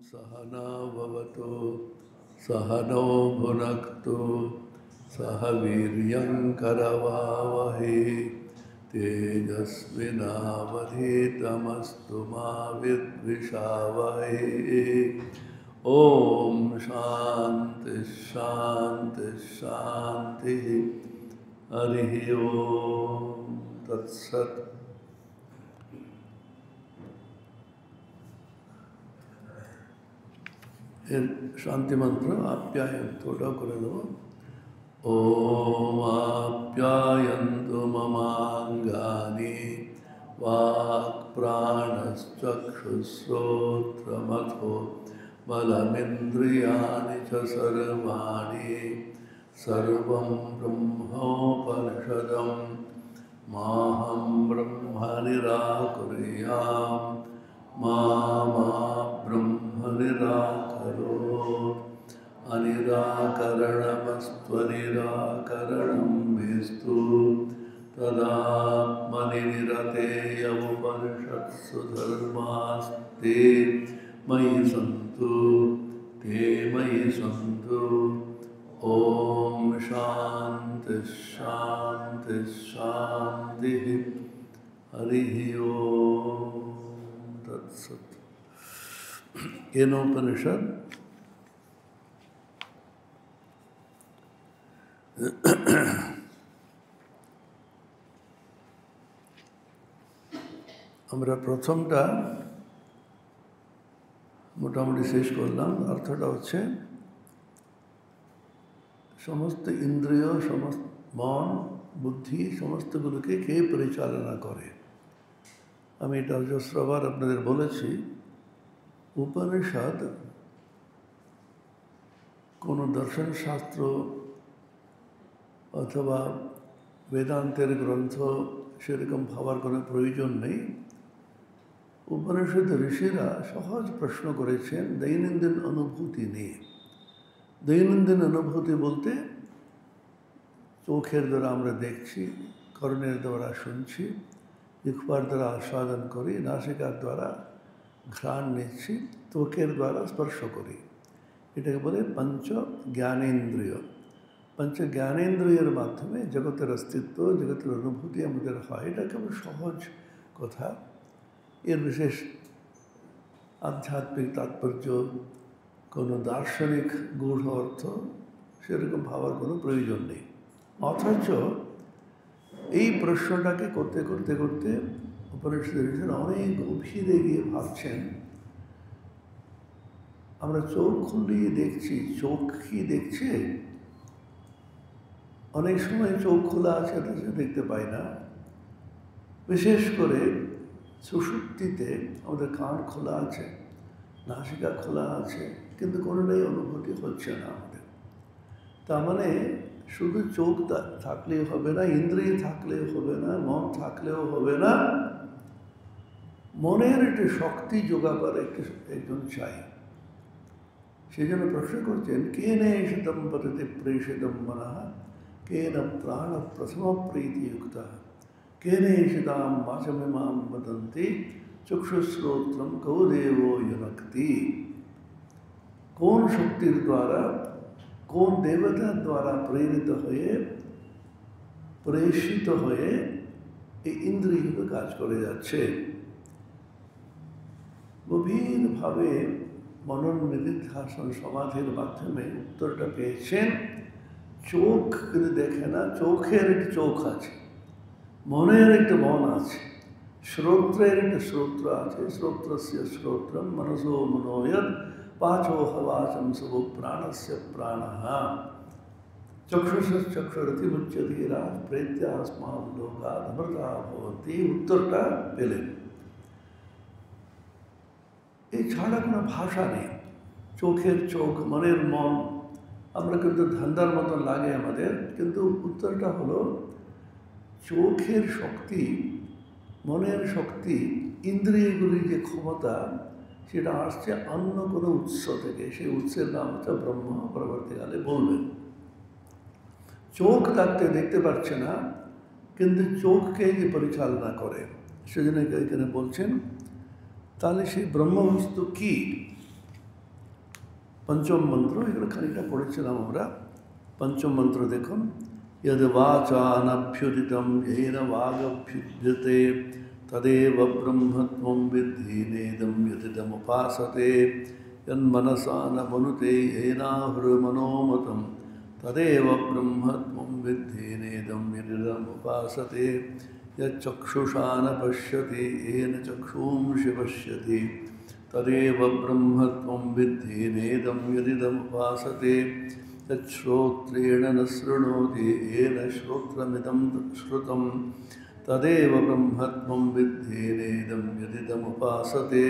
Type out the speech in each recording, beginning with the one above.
सहना भवतु सहनौ भुनक्तु सह वीर्यङ्करवावहै तेजस्विनावधीतमस्तु मा विद्विषावहै। ॐ शान्ति शान्ति शान्तिः। हरिः ॐ तत्सत्। शांति मंत्र आप्यायन्तु लो। ओम आप्यायन्तु ममाङ्गानि वाक्प्राणश्चक्षुश्रोत्रमथो बलमिन्द्रियाणि च सर्वाणि सर्वं ब्रह्मोपनिषदं माहं ब्रह्म निराकुर्याम् मा ब्रह्म निराकरोत्। अनिराकरणमस्त्वनिराकरणं मेस्तु तदात्मनि निरतेय उपनिषत्सु धर्मास्ते मयि सन्तु ते मयि सन्तु। ॐ शान्ति शान्ति शान्तिः। हरिः ॐ तत्सत्। केनोपनिषद আমরা প্রথমটা মোটামুটি শেষ করলাম। অর্থটা হচ্ছে সমস্ত ইন্দ্রিয়, সমস্ত মন, বুদ্ধি সমস্তগুলোকে কে পরিচালনা করে। আমি এটা অজস্রবার আপনাদের বলেছি, উপনিষদ কোনো দর্শনশাস্ত্র অথবা বেদান্তের গ্রন্থ সেরকম ভাবার কোনো প্রয়োজন নেই। উপনিষদ ঋষিরা সহজ প্রশ্ন করেছেন দৈনন্দিন অনুভূতি নিয়ে। দৈনন্দিন অনুভূতি বলতে চোখের দ্বারা আমরা দেখছি, কর্ণের দ্বারা শুনছি, জিহ্বার দ্বারা আস্বাদন করি, নাসিকার দ্বারা ঘ্রাণ নিচ্ছি, ত্বকের দ্বারা স্পর্শ করি। এটাকে বলে পঞ্চ জ্ঞানেন্দ্রিয়। পঞ্চ জ্ঞানেন্দ্রিয়ের মাধ্যমে জগতের অস্তিত্ব, জগতের অনুভূতি আমাদের হয়। এটা কেবল সহজ কথা, এর বিশেষ আধ্যাত্মিক তাৎপর্য, কোনো দার্শনিক গূঢ় অর্থ সেরকম ভাবার কোনো প্রয়োজন নেই। অথচ এই প্রশ্নটাকে করতে করতে করতে উপনিষদের অনেক গভীরে গিয়ে ভাবছেন, আমরা চোখ খুলিয়ে দেখছি, চোখ কি দেখছে? অনেক সময় চোখ খোলা আছে, অথচ দেখতে পাই না। বিশেষ করে সুষুপ্তিতে আমাদের কান খোলা আছে, নাসিকা খোলা আছে, কিন্তু কোনোটাই অনুভূতি হচ্ছে না আমাদের। তার মানে শুধু চোখ থাকলেও হবে না, ইন্দ্রিয় থাকলেও হবে না, মন থাকলেও হবে না, মনের একটি শক্তি যোগাবার একজন চাই। সেই জন্য প্রশ্ন করছেন, কেন এষিতম পততে প্রেষিতম মনঃ কেন প্রাণ প্রথম প্রীতিযুক্ত কেন এষিতাম বাচমিমাম বদন্তি চক্ষুশ্রোত্রম কৌ দেবো युनक्ति। কোন শক্তির দ্বারা, কোন দেবতার দ্বারা প্রেরিত হয়ে, প্রেষিত হয়ে এই ইন্দ্রিয়গুলো কাজ করে যাচ্ছে। গভীরভাবে মনন নিধিধ্যাসন সমাধির মাধ্যমে উত্তরটা পেয়েছেন। চোখ কিন্তু দেখে না, চোখের একটা চোখ আছে, মনের একটা মন আছে, শ্রোত্রের একটা শ্রোত্র আছে, শ্রোত্রস্য শ্রোত্রম মনসো মনোয়ৎ পাচো হবাচম সব প্রাণস্য প্রাণঃ চক্ষুষ চক্ষুরতি মুচ্যধীরা প্রেত্যাস্মাদ লোকাৎ অমৃতা ভবন্তি। উত্তরটা পেলেন। এই ছাড়া কোনো ভাষা নেই। চোখের চোখ, মনের মন, আমরা কিন্তু ধান্দার মতো লাগে আমাদের, কিন্তু উত্তরটা হলো চোখের শক্তি, মনের শক্তি, ইন্দ্রিয়গুলির যে ক্ষমতা, সেটা আসছে অন্য কোনো উৎস থেকে। সেই উৎসের নাম হচ্ছে ব্রহ্ম। পরবর্তীকালে বলবেন। চোখ থাকতে দেখতে পাচ্ছে না, কিন্তু চোখকে যে পরিচালনা করে, সেজন্য এখানে বলছেন তাহলে সেই ব্রহ্মবস্তু কি? পঞ্চম মন্ত্র, এগুলো খানিকটা পড়েছিলাম আমরা। পঞ্চম মন্ত্র দেখুন, यद् वाचानभ्युदितं येन वागभ्युद्यते तदेव ब्रह्मत्वं विद्धि नेदं यदिदमुपासते यन्मनसा न मनुते येनाहुर्मनोमतं तदेव ब्रह्मत्वं विद्धि नेदं यदिदमुपासते यच्चक्षुषा न पश्यति येन चक्षुंषि पश्यति तदेव ब्रह्मत्वं विद्धि नेदं यदिदमुपासते यच्छ्रोत्रेण न शृणोति येन श्रोत्रमिदं श्रुतं तदेव ब्रह्मत्वं विद्धि नेदं यदिदमुपासते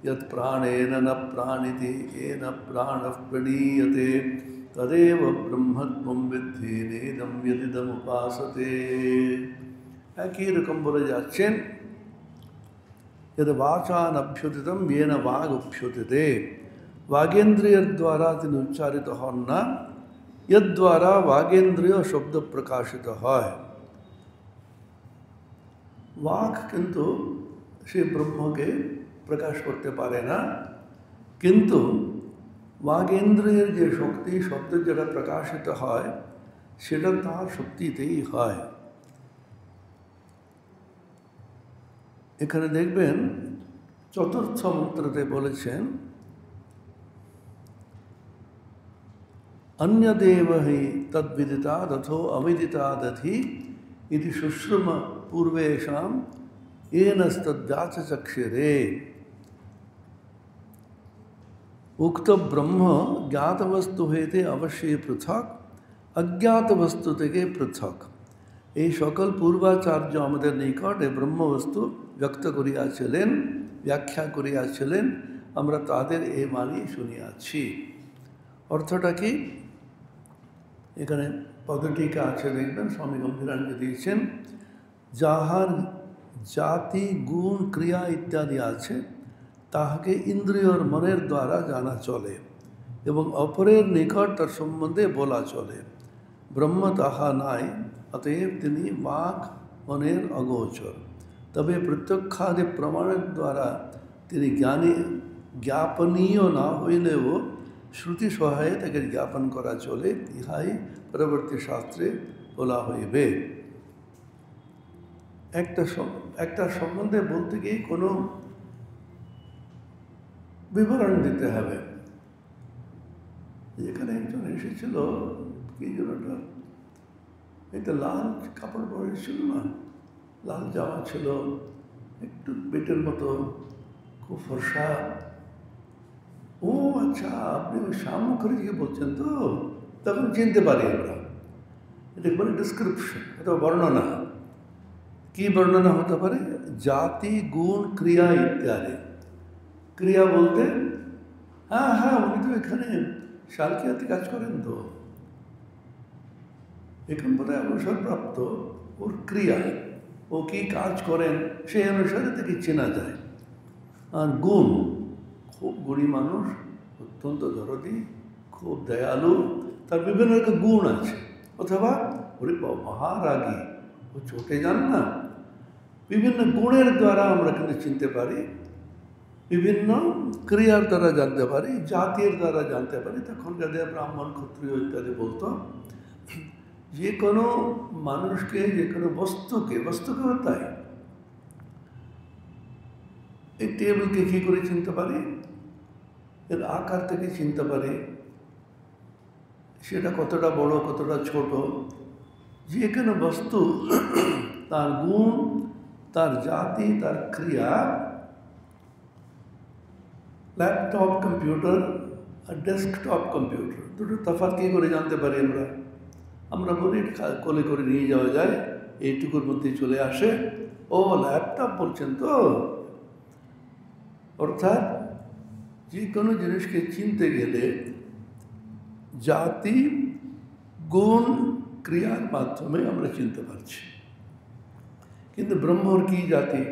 यत्प्राणेन न प्राणिति येन प्राणः प्रणीयते तदेव ब्रह्मत्वं विद्धि नेदं यदिदमुपासते। একই রকম বলে যাচ্ছেন, यद् वाचानभ्युदितं येन वागभ्युदिते, वागेन्द्रिय द्वारा তিনি উচ্চারিত হন না, এর দ্বারা वागेन्द्रिय শব্দ প্রকাশিত হয়। वाक কিন্তু সে ব্রহ্মকে প্রকাশ করতে পারে না, কিন্তু वागेन्द्रियर যে শক্তি, শব্দ যেটা প্রকাশিত হয় সেটা তার শক্তিতেই হয়। এখানে দেখবেন চতুর্থ মন্ত্রতে বলেছেন, अन्यदेव हि तद्विदितादथो अविदितादधि इति शुश्रुम पूर्वेषां येनस्तद्व्याचचक्षुरे। उक्त ब्रह्म ज्ञात वस्तु हेते अवश्य पृथक, अज्ञात वस्तु থেকে পৃথক। এই সকল পূর্বাচার্য আমাদের নিকট এই ব্রহ্মবস্তু ব্যক্ত করিয়াছিলেন, ব্যাখ্যা করিয়াছিলেন, আমরা তাদের এই বাণী শুনিয়াছি। অর্থটা কি? এখানে পদটিকা আছে, দেখবেন স্বামী গম্ভীরানন্দ দিয়েছেন, যাহার জাতি গুণ ক্রিয়া ইত্যাদি আছে তাহাকে ইন্দ্রিয়র মনের দ্বারা জানা চলে এবং অপরের নিকট তার সম্বন্ধে বলা চলে। ব্রহ্ম তাহা নাই, অতএব তিনি বাক মনের অগোচর। তবে প্রত্যক্ষাদি প্রমাণের দ্বারা তিনি জ্ঞাপনীয় না হইলেও শ্রুতি সহায়ে তাকে জ্ঞাপন করা চলে, ইহাই পরবর্তী শাস্ত্রে বলা হইবে। একটা সম্বন্ধে বলতে গিয়ে কোনো বিবরণ দিতে হবে। এখানে একজন এসেছিল, কি জন্য একটা লাল কাপড় পরেছিল না, লাল জামা ছিল, একটু পেটের মতো, খুব ফর্সা। ও আচ্ছা, আপনি ওই শ্যাম মুখার্জিকে বলছেন তো? তখন চিনতে পারি আমরা। এটা বলে ডিসক্রিপশন, এটা বর্ণনা। কি বর্ণনা হতে পারে? জাতি গুণ ক্রিয়া ইত্যাদি। ক্রিয়া বলতে হ্যাঁ হ্যাঁ, উনি তো এখানে শালকিয়াতে কাজ করেন, তো এখন বলে অবসরপ্রাপ্ত। ওর ক্রিয়া, ও কি কাজ করেন সেই অনুসারে তাকে চেনা যায়। আর গুণ, খুব গুণী মানুষ, অত্যন্ত দরদি, খুব দয়ালু, তার বিভিন্ন রকম গুণ আছে। অথবা ওরে মহারাগী, ও চটে যান না। বিভিন্ন গুণের দ্বারা আমরা কিন্তু চিনতে পারি, বিভিন্ন ক্রিয়ার দ্বারা জানতে পারি, জাতির দ্বারা জানতে পারি। তখন যাদের ব্রাহ্মণ ক্ষত্রিয় ইত্যাদি বলতো, যে কোনো মানুষকে, যে কোনো বস্তুকেও তাই। এই টেবিলকে কী করে চিনতে পারি? এর আকার থেকে চিনতে পারি, সেটা কতটা বড় কতটা ছোট। যে কোনো বস্তু তার গুণ, তার জাতি, তার ক্রিয়া। ল্যাপটপ কম্পিউটার আর ডেস্কটপ কম্পিউটার দুটো তফাৎ কী করে জানতে পারি আমরা? আমরা বলি কোলে করে নিয়ে যাওয়া যায়, এইটুকুর মধ্যে চলে আসে, ও ল্যাপটপ বলছেন তো। অর্থাৎ যে কোনো জিনিসকে চিনতে গেলে জাতি, গুণ, ক্রিয়ার মাধ্যমে আমরা চিনতে পারছি। কিন্তু ব্রহ্মর কি জাতি?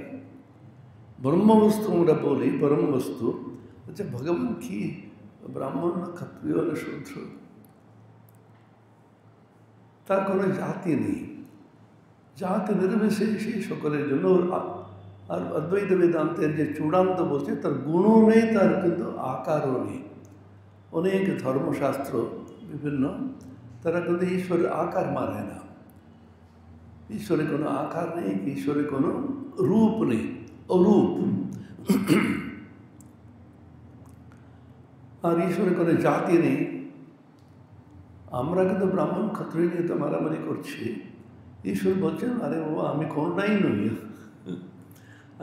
ব্রহ্মবস্তু আমরা বলি, পরম বস্তু। আচ্ছা, ভগবান কি ব্রাহ্মণ না ক্ষত্রিয় না শূদ্র? তার কোনো জাতি নেই। জাতি নির্বিশেষে সকলের জন্য। আর অদ্বৈত বেদান্তের যে চূড়ান্ত বলছে, তার গুণও নেই, তার কিন্তু আকারও নেই। ও অনেক ধর্মশাস্ত্র বিভিন্ন, তারা কিন্তু ঈশ্বরের আকার মানে না। ঈশ্বরের কোনো আকার নেই, ঈশ্বরের কোনো রূপ নেই, অরূপ। আর ঈশ্বরের কোনো জাতি নেই। আমরা কিন্তু ব্রাহ্মণ ক্ষত্রিয় নিয়ে তো মারামারি করছি। ঈশ্বর বলছেন, আরে বাবা আমি কোনোটাই নই।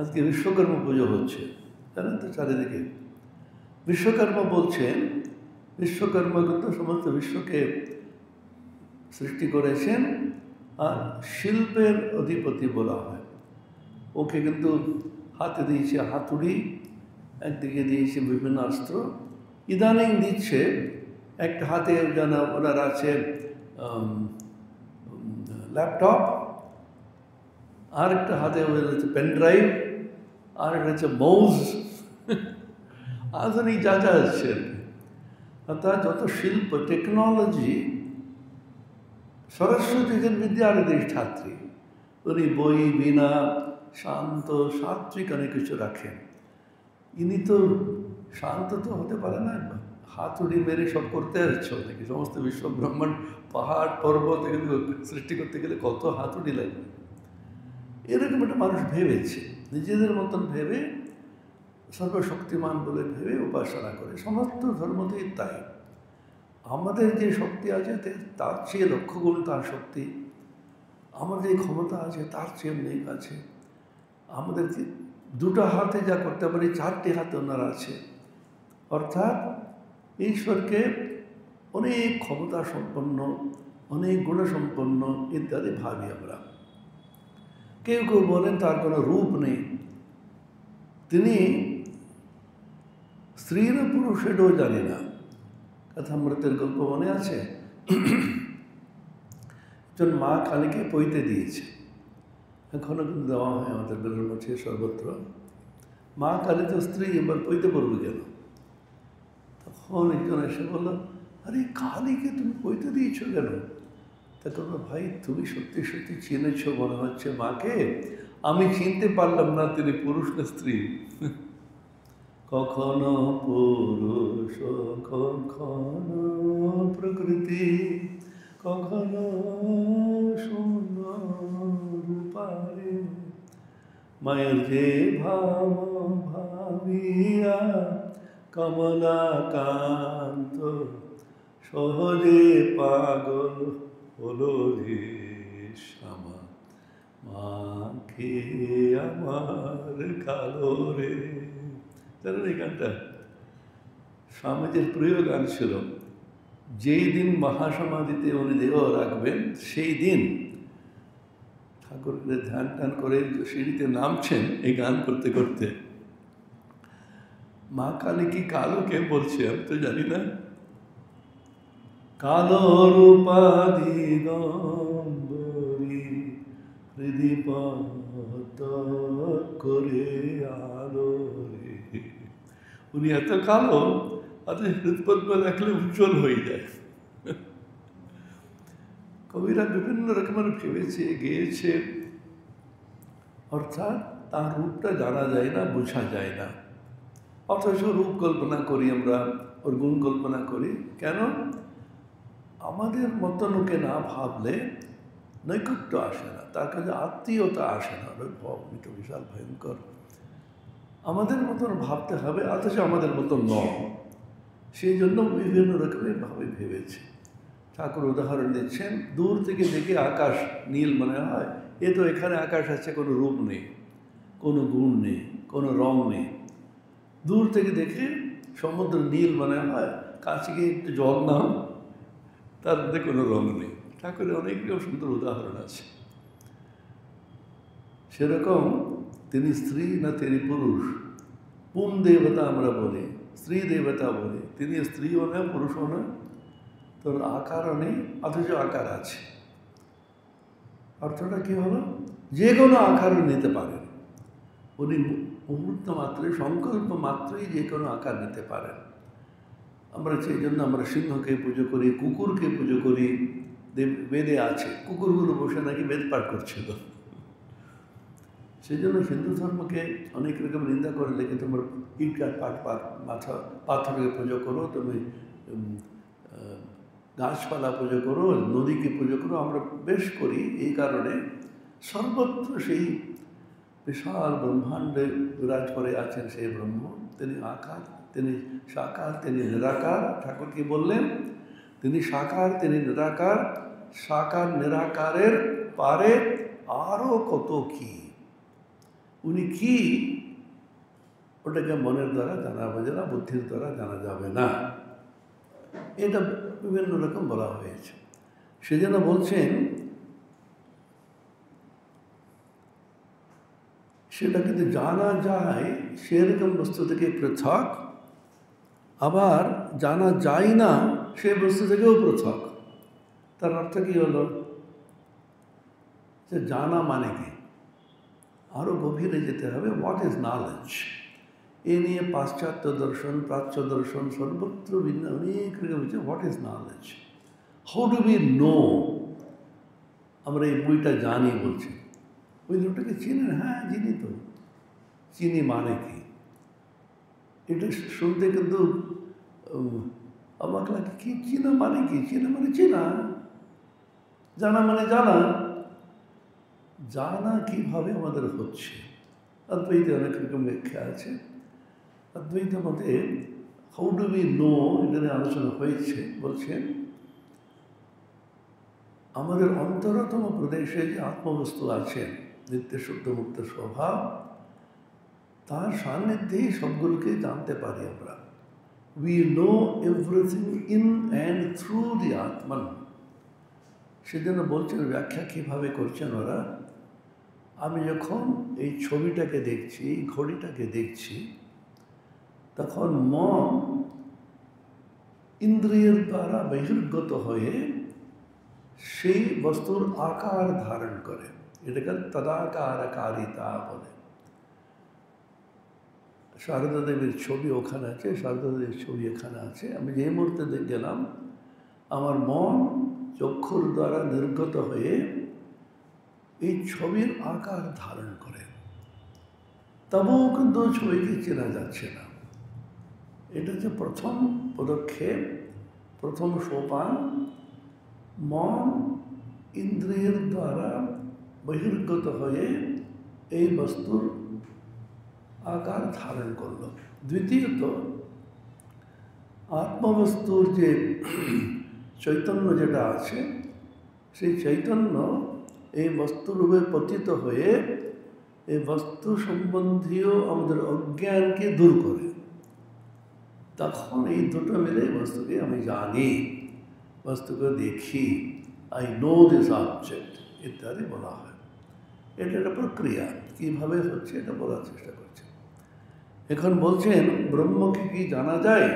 আজকে বিশ্বকর্মা পুজো হচ্ছে, জানেন তো চারিদিকে। বিশ্বকর্মা বলছেন, বিশ্বকর্মা কিন্তু সমস্ত বিশ্বকে সৃষ্টি করেছেন, আর শিল্পের অধিপতি বলা হয়। ওকে কিন্তু হাতে দিয়েছে হাতুড়ি, একদিকে দিয়েছে বিভিন্ন অস্ত্র, ইদানিং দিচ্ছে একটা হাতে যেন ওনার আছে ল্যাপটপ, আর একটা হাতে ওদের হচ্ছে পেন ড্রাইভ, আর একটা হচ্ছে মাউস, আধুনিক যা যা হচ্ছে। অর্থাৎ যত শিল্প টেকনোলজি, সরস্বতী বিদ্যালয়ের ছাত্রী, উনি বই বিনা শান্ত সাত্বিক অনেক কিছু রাখেন। ইনি তো শান্ত তো হতে পারে না, হাতুড়ি মেরে সব করতে হচ্ছে ওদেরকে। সমস্ত বিশ্ব ব্রহ্মাণ্ড পাহাড় পর্বত এগুলো সৃষ্টি করতে গেলে কত হাতুড়ি লাগবে। এরকম একটা মানুষ ভেবেছে, নিজেদের মতন ভেবে, সর্বশক্তিমান বলে ভেবে উপাসনা করে। সমস্ত ধর্মতেই তাই। আমাদের যে শক্তি আছে তার চেয়ে লক্ষ গুণ তার শক্তি, আমাদের যে ক্ষমতা আছে তার চেয়ে অনেক আছে। আমাদেরকে দুটো হাতে যা করতে পারি, চারটি হাতে ওনার আছে। অর্থাৎ ঈশ্বরকে অনেক ক্ষমতা সম্পন্ন, অনেক গুণসম্পন্ন ইত্যাদি ভাবি আমরা। কেউ কেউ বলেন তার কোনো রূপ নেই, তিনি স্ত্রী না পুরুষ সেটাও জানি না। কথামৃতের গল্প মনে আছে? একজন মা কালীকে পইতে দিয়েছে, এখনো কিন্তু দেওয়া হয় আমাদের বেলুর মঠে সর্বত্র। মা কালী তো স্ত্রী, এবার পইতে পড়বে কেন? তখন একজন এসে বলল, আরে কালীকে তুমি পইতে দিয়েছো কেন? তখন ভাই তুমি সত্যি সত্যি চিনেছ মনে হচ্ছে মাকে, আমি চিনতে পারলাম না তিনি পুরুষ না স্ত্রী। কখনো পুরুষ কখনো প্রকৃতি, কখনো শূন্য রূপারে, মায়ের যে ভাব ভাবিয়া কমলাকান্ত সহজে পাগল হলো রে শ্যামা, মাকে আমার কালো রে। জানেন এই গানটা? স্বামীজির প্রিয় গান ছিল। যেই দিন মহাসমাধিতে উনি দেহ রাখবেন সেই দিন ঠাকুরকে ধ্যান টান করে সিঁড়িতে নামছেন এই গান করতে করতে। মা কালী কি কালো কে বলছে আমি তো জানি না। কালো রূপা দিগম্বরী হৃদীপ করে আলো রে। উনি এত কালো, অথচ হৃদপদ্ম দেখলে উজ্জ্বল হয়ে যায়। কবিরা বিভিন্ন রকমের ভেবেছে, গেয়েছে, অর্থাৎ তার রূপটা জানা যায় না, বোঝা যায় না। অথচ রূপ কল্পনা করি আমরা, ওর গুণ কল্পনা করি। কেন? আমাদের মতো লোকে না ভাবলে নৈকট্য আসে না, তার কাছে আত্মীয়তা আসে না। এটা বিশাল ভয়ঙ্কর। আমাদের মতন ভাবতে হবে, অথচ আমাদের মতন নয়। সেই জন্য বিভিন্ন রকমের ভাবে ভেবেছে। ঠাকুর উদাহরণ দিচ্ছেন, দূর থেকে দেখে আকাশ নীল মনে হয়, এ তো এখানে আকাশ আছে, কোনো রূপ নেই, কোনো গুণ নেই, কোনো রং নেই। দূর থেকে দেখে সমুদ্র নীল মনে হয়, কাছে গিয়ে একটু জল নাও, তার মধ্যে কোনো রং নেই। ঠাকুরের অনেকগুলো সুন্দর উদাহরণ আছে। সেরকম তিনি স্ত্রী না তিনি পুরুষ, পুম দেবতা আমরা বলি, স্ত্রী দেবতা বলি। তিনি স্ত্রীও না পুরুষও না, তোর আকারও নেই, অথচ আকার আছে। অর্থটা কী হলো? যে কোনো আকার নিতে পারেন উনি। মুহূর্ত মাত্রই, সংকল্প মাত্রই যে কোনো আকার নিতে পারেন। আমরা সেই জন্য আমরা সিংহকে পুজো করি, কুকুরকে পুজো করি। বেদে আছে কুকুরগুলো বসে নাকি বেদ পাঠ করছিল। সেই জন্য হিন্দু ধর্মকে অনেক রকম নিন্দা করে লেগে তোমার ইট কাঠ পাথরকে পুজো করো, তুমি গাছপালা পুজো করো, নদীকে পুজো করো, আমরা বেশ করি। এই কারণে সর্বত্র সেই বিশাল ব্রহ্মাণ্ডে বিরাজ করে আছেন সেই ব্রহ্ম। তিনি আকার, তিনি সাকার, তিনি নিরাকার। ঠাকুর কি বললেন? তিনি সাকার, তিনি নিরাকার। সাকার নিরাকারের পারে আরও কত কি। উনি কি, ওটাকে মনের দ্বারা জানা যাবে না, বুদ্ধির দ্বারা জানা যাবে না। এটা বিভিন্ন রকম বলা হয়েছে। সেজন্য বলছেন সেটা কিন্তু জানা যায় সেরকম বস্তু থেকে পৃথক, আবার জানা যায় না সে বস্তু থেকেও পৃথক। তার অর্থ কী হলো? যে জানা মানে কি? আরও গভীরে যেতে হবে। What is knowledge? এ নিয়ে পাশ্চাত্য দর্শন, প্রাচ্য দর্শন, সর্বত্র ভিন্ন অনেক রকম হচ্ছে। What is knowledge? How do we know? আমরা এই বইটা জানি বলছি, ওই লোকটাকে চিনেন? হ্যাঁ চিনি তো। চিনি মানে কি? এটা শুনতে কিন্তু অবাক লাগে। কি চিনা মানে কি? চিনা মানে চিনা, জানা মানে জানা। জানা কীভাবে আমাদের হচ্ছে? অদ্বৈতে অনেক রকম ব্যাখ্যা আছে। অদ্বৈত মতে হাউ ডু উই নো, এটা নিয়ে আলোচনা হয়েছে। বলছেন আমাদের অন্তরতম প্রদেশে যে আত্মবস্তু আছেন, নিত্য শুদ্ধ মুক্ত স্বভাব, তার সান্নিধ্যেই সবগুলোকে জানতে পারি আমরা। We know everything in and through the atman. সেজন্য বলছেন, ব্যাখ্যা কীভাবে করছেন ওরা, আমি যখন এই ছবিটাকে দেখছি, ঘড়িটাকে দেখছি, তখন মন ইন্দ্রিয়ের দ্বারা বহির্গত হয়ে সেই বস্তুর আকার ধারণ করে। এটাকে তদাকারকারিতা বলে। সারদা দেবীর ছবি ওখানে আছে, সারদা দেবীর ছবি এখানে আছে। আমি যে মুহূর্তে গেলাম, আমার মন চক্ষুর দ্বারা নির্গত হয়ে এই ছবির আকার ধারণ করে। তবুও কিন্তু ছবিকে চেনা যাচ্ছে না। এটা হচ্ছে প্রথম পদক্ষেপ, প্রথম সোপান। মন ইন্দ্রিয়ের দ্বারা বহির্গত হয়ে এই বস্তুর আকার ধারণ করল। দ্বিতীয়ত, আত্মবস্তুর যে চৈতন্য যেটা আছে, সেই চৈতন্য এই বস্তুরূপে পতিত হয়ে এই বস্তু সম্বন্ধীয় আমাদের অজ্ঞানকে দূর করে। তখন এই দুটো মিলে বস্তুকে আমি জানি, বস্তুকে দেখি, আই নো দিস অবজেক্ট ইত্যাদি বলা হয়। এটা একটা প্রক্রিয়া, কীভাবে হচ্ছে এটা বলার চেষ্টা করছে। এখন বলছেন ব্রহ্মকে কি জানা যায়?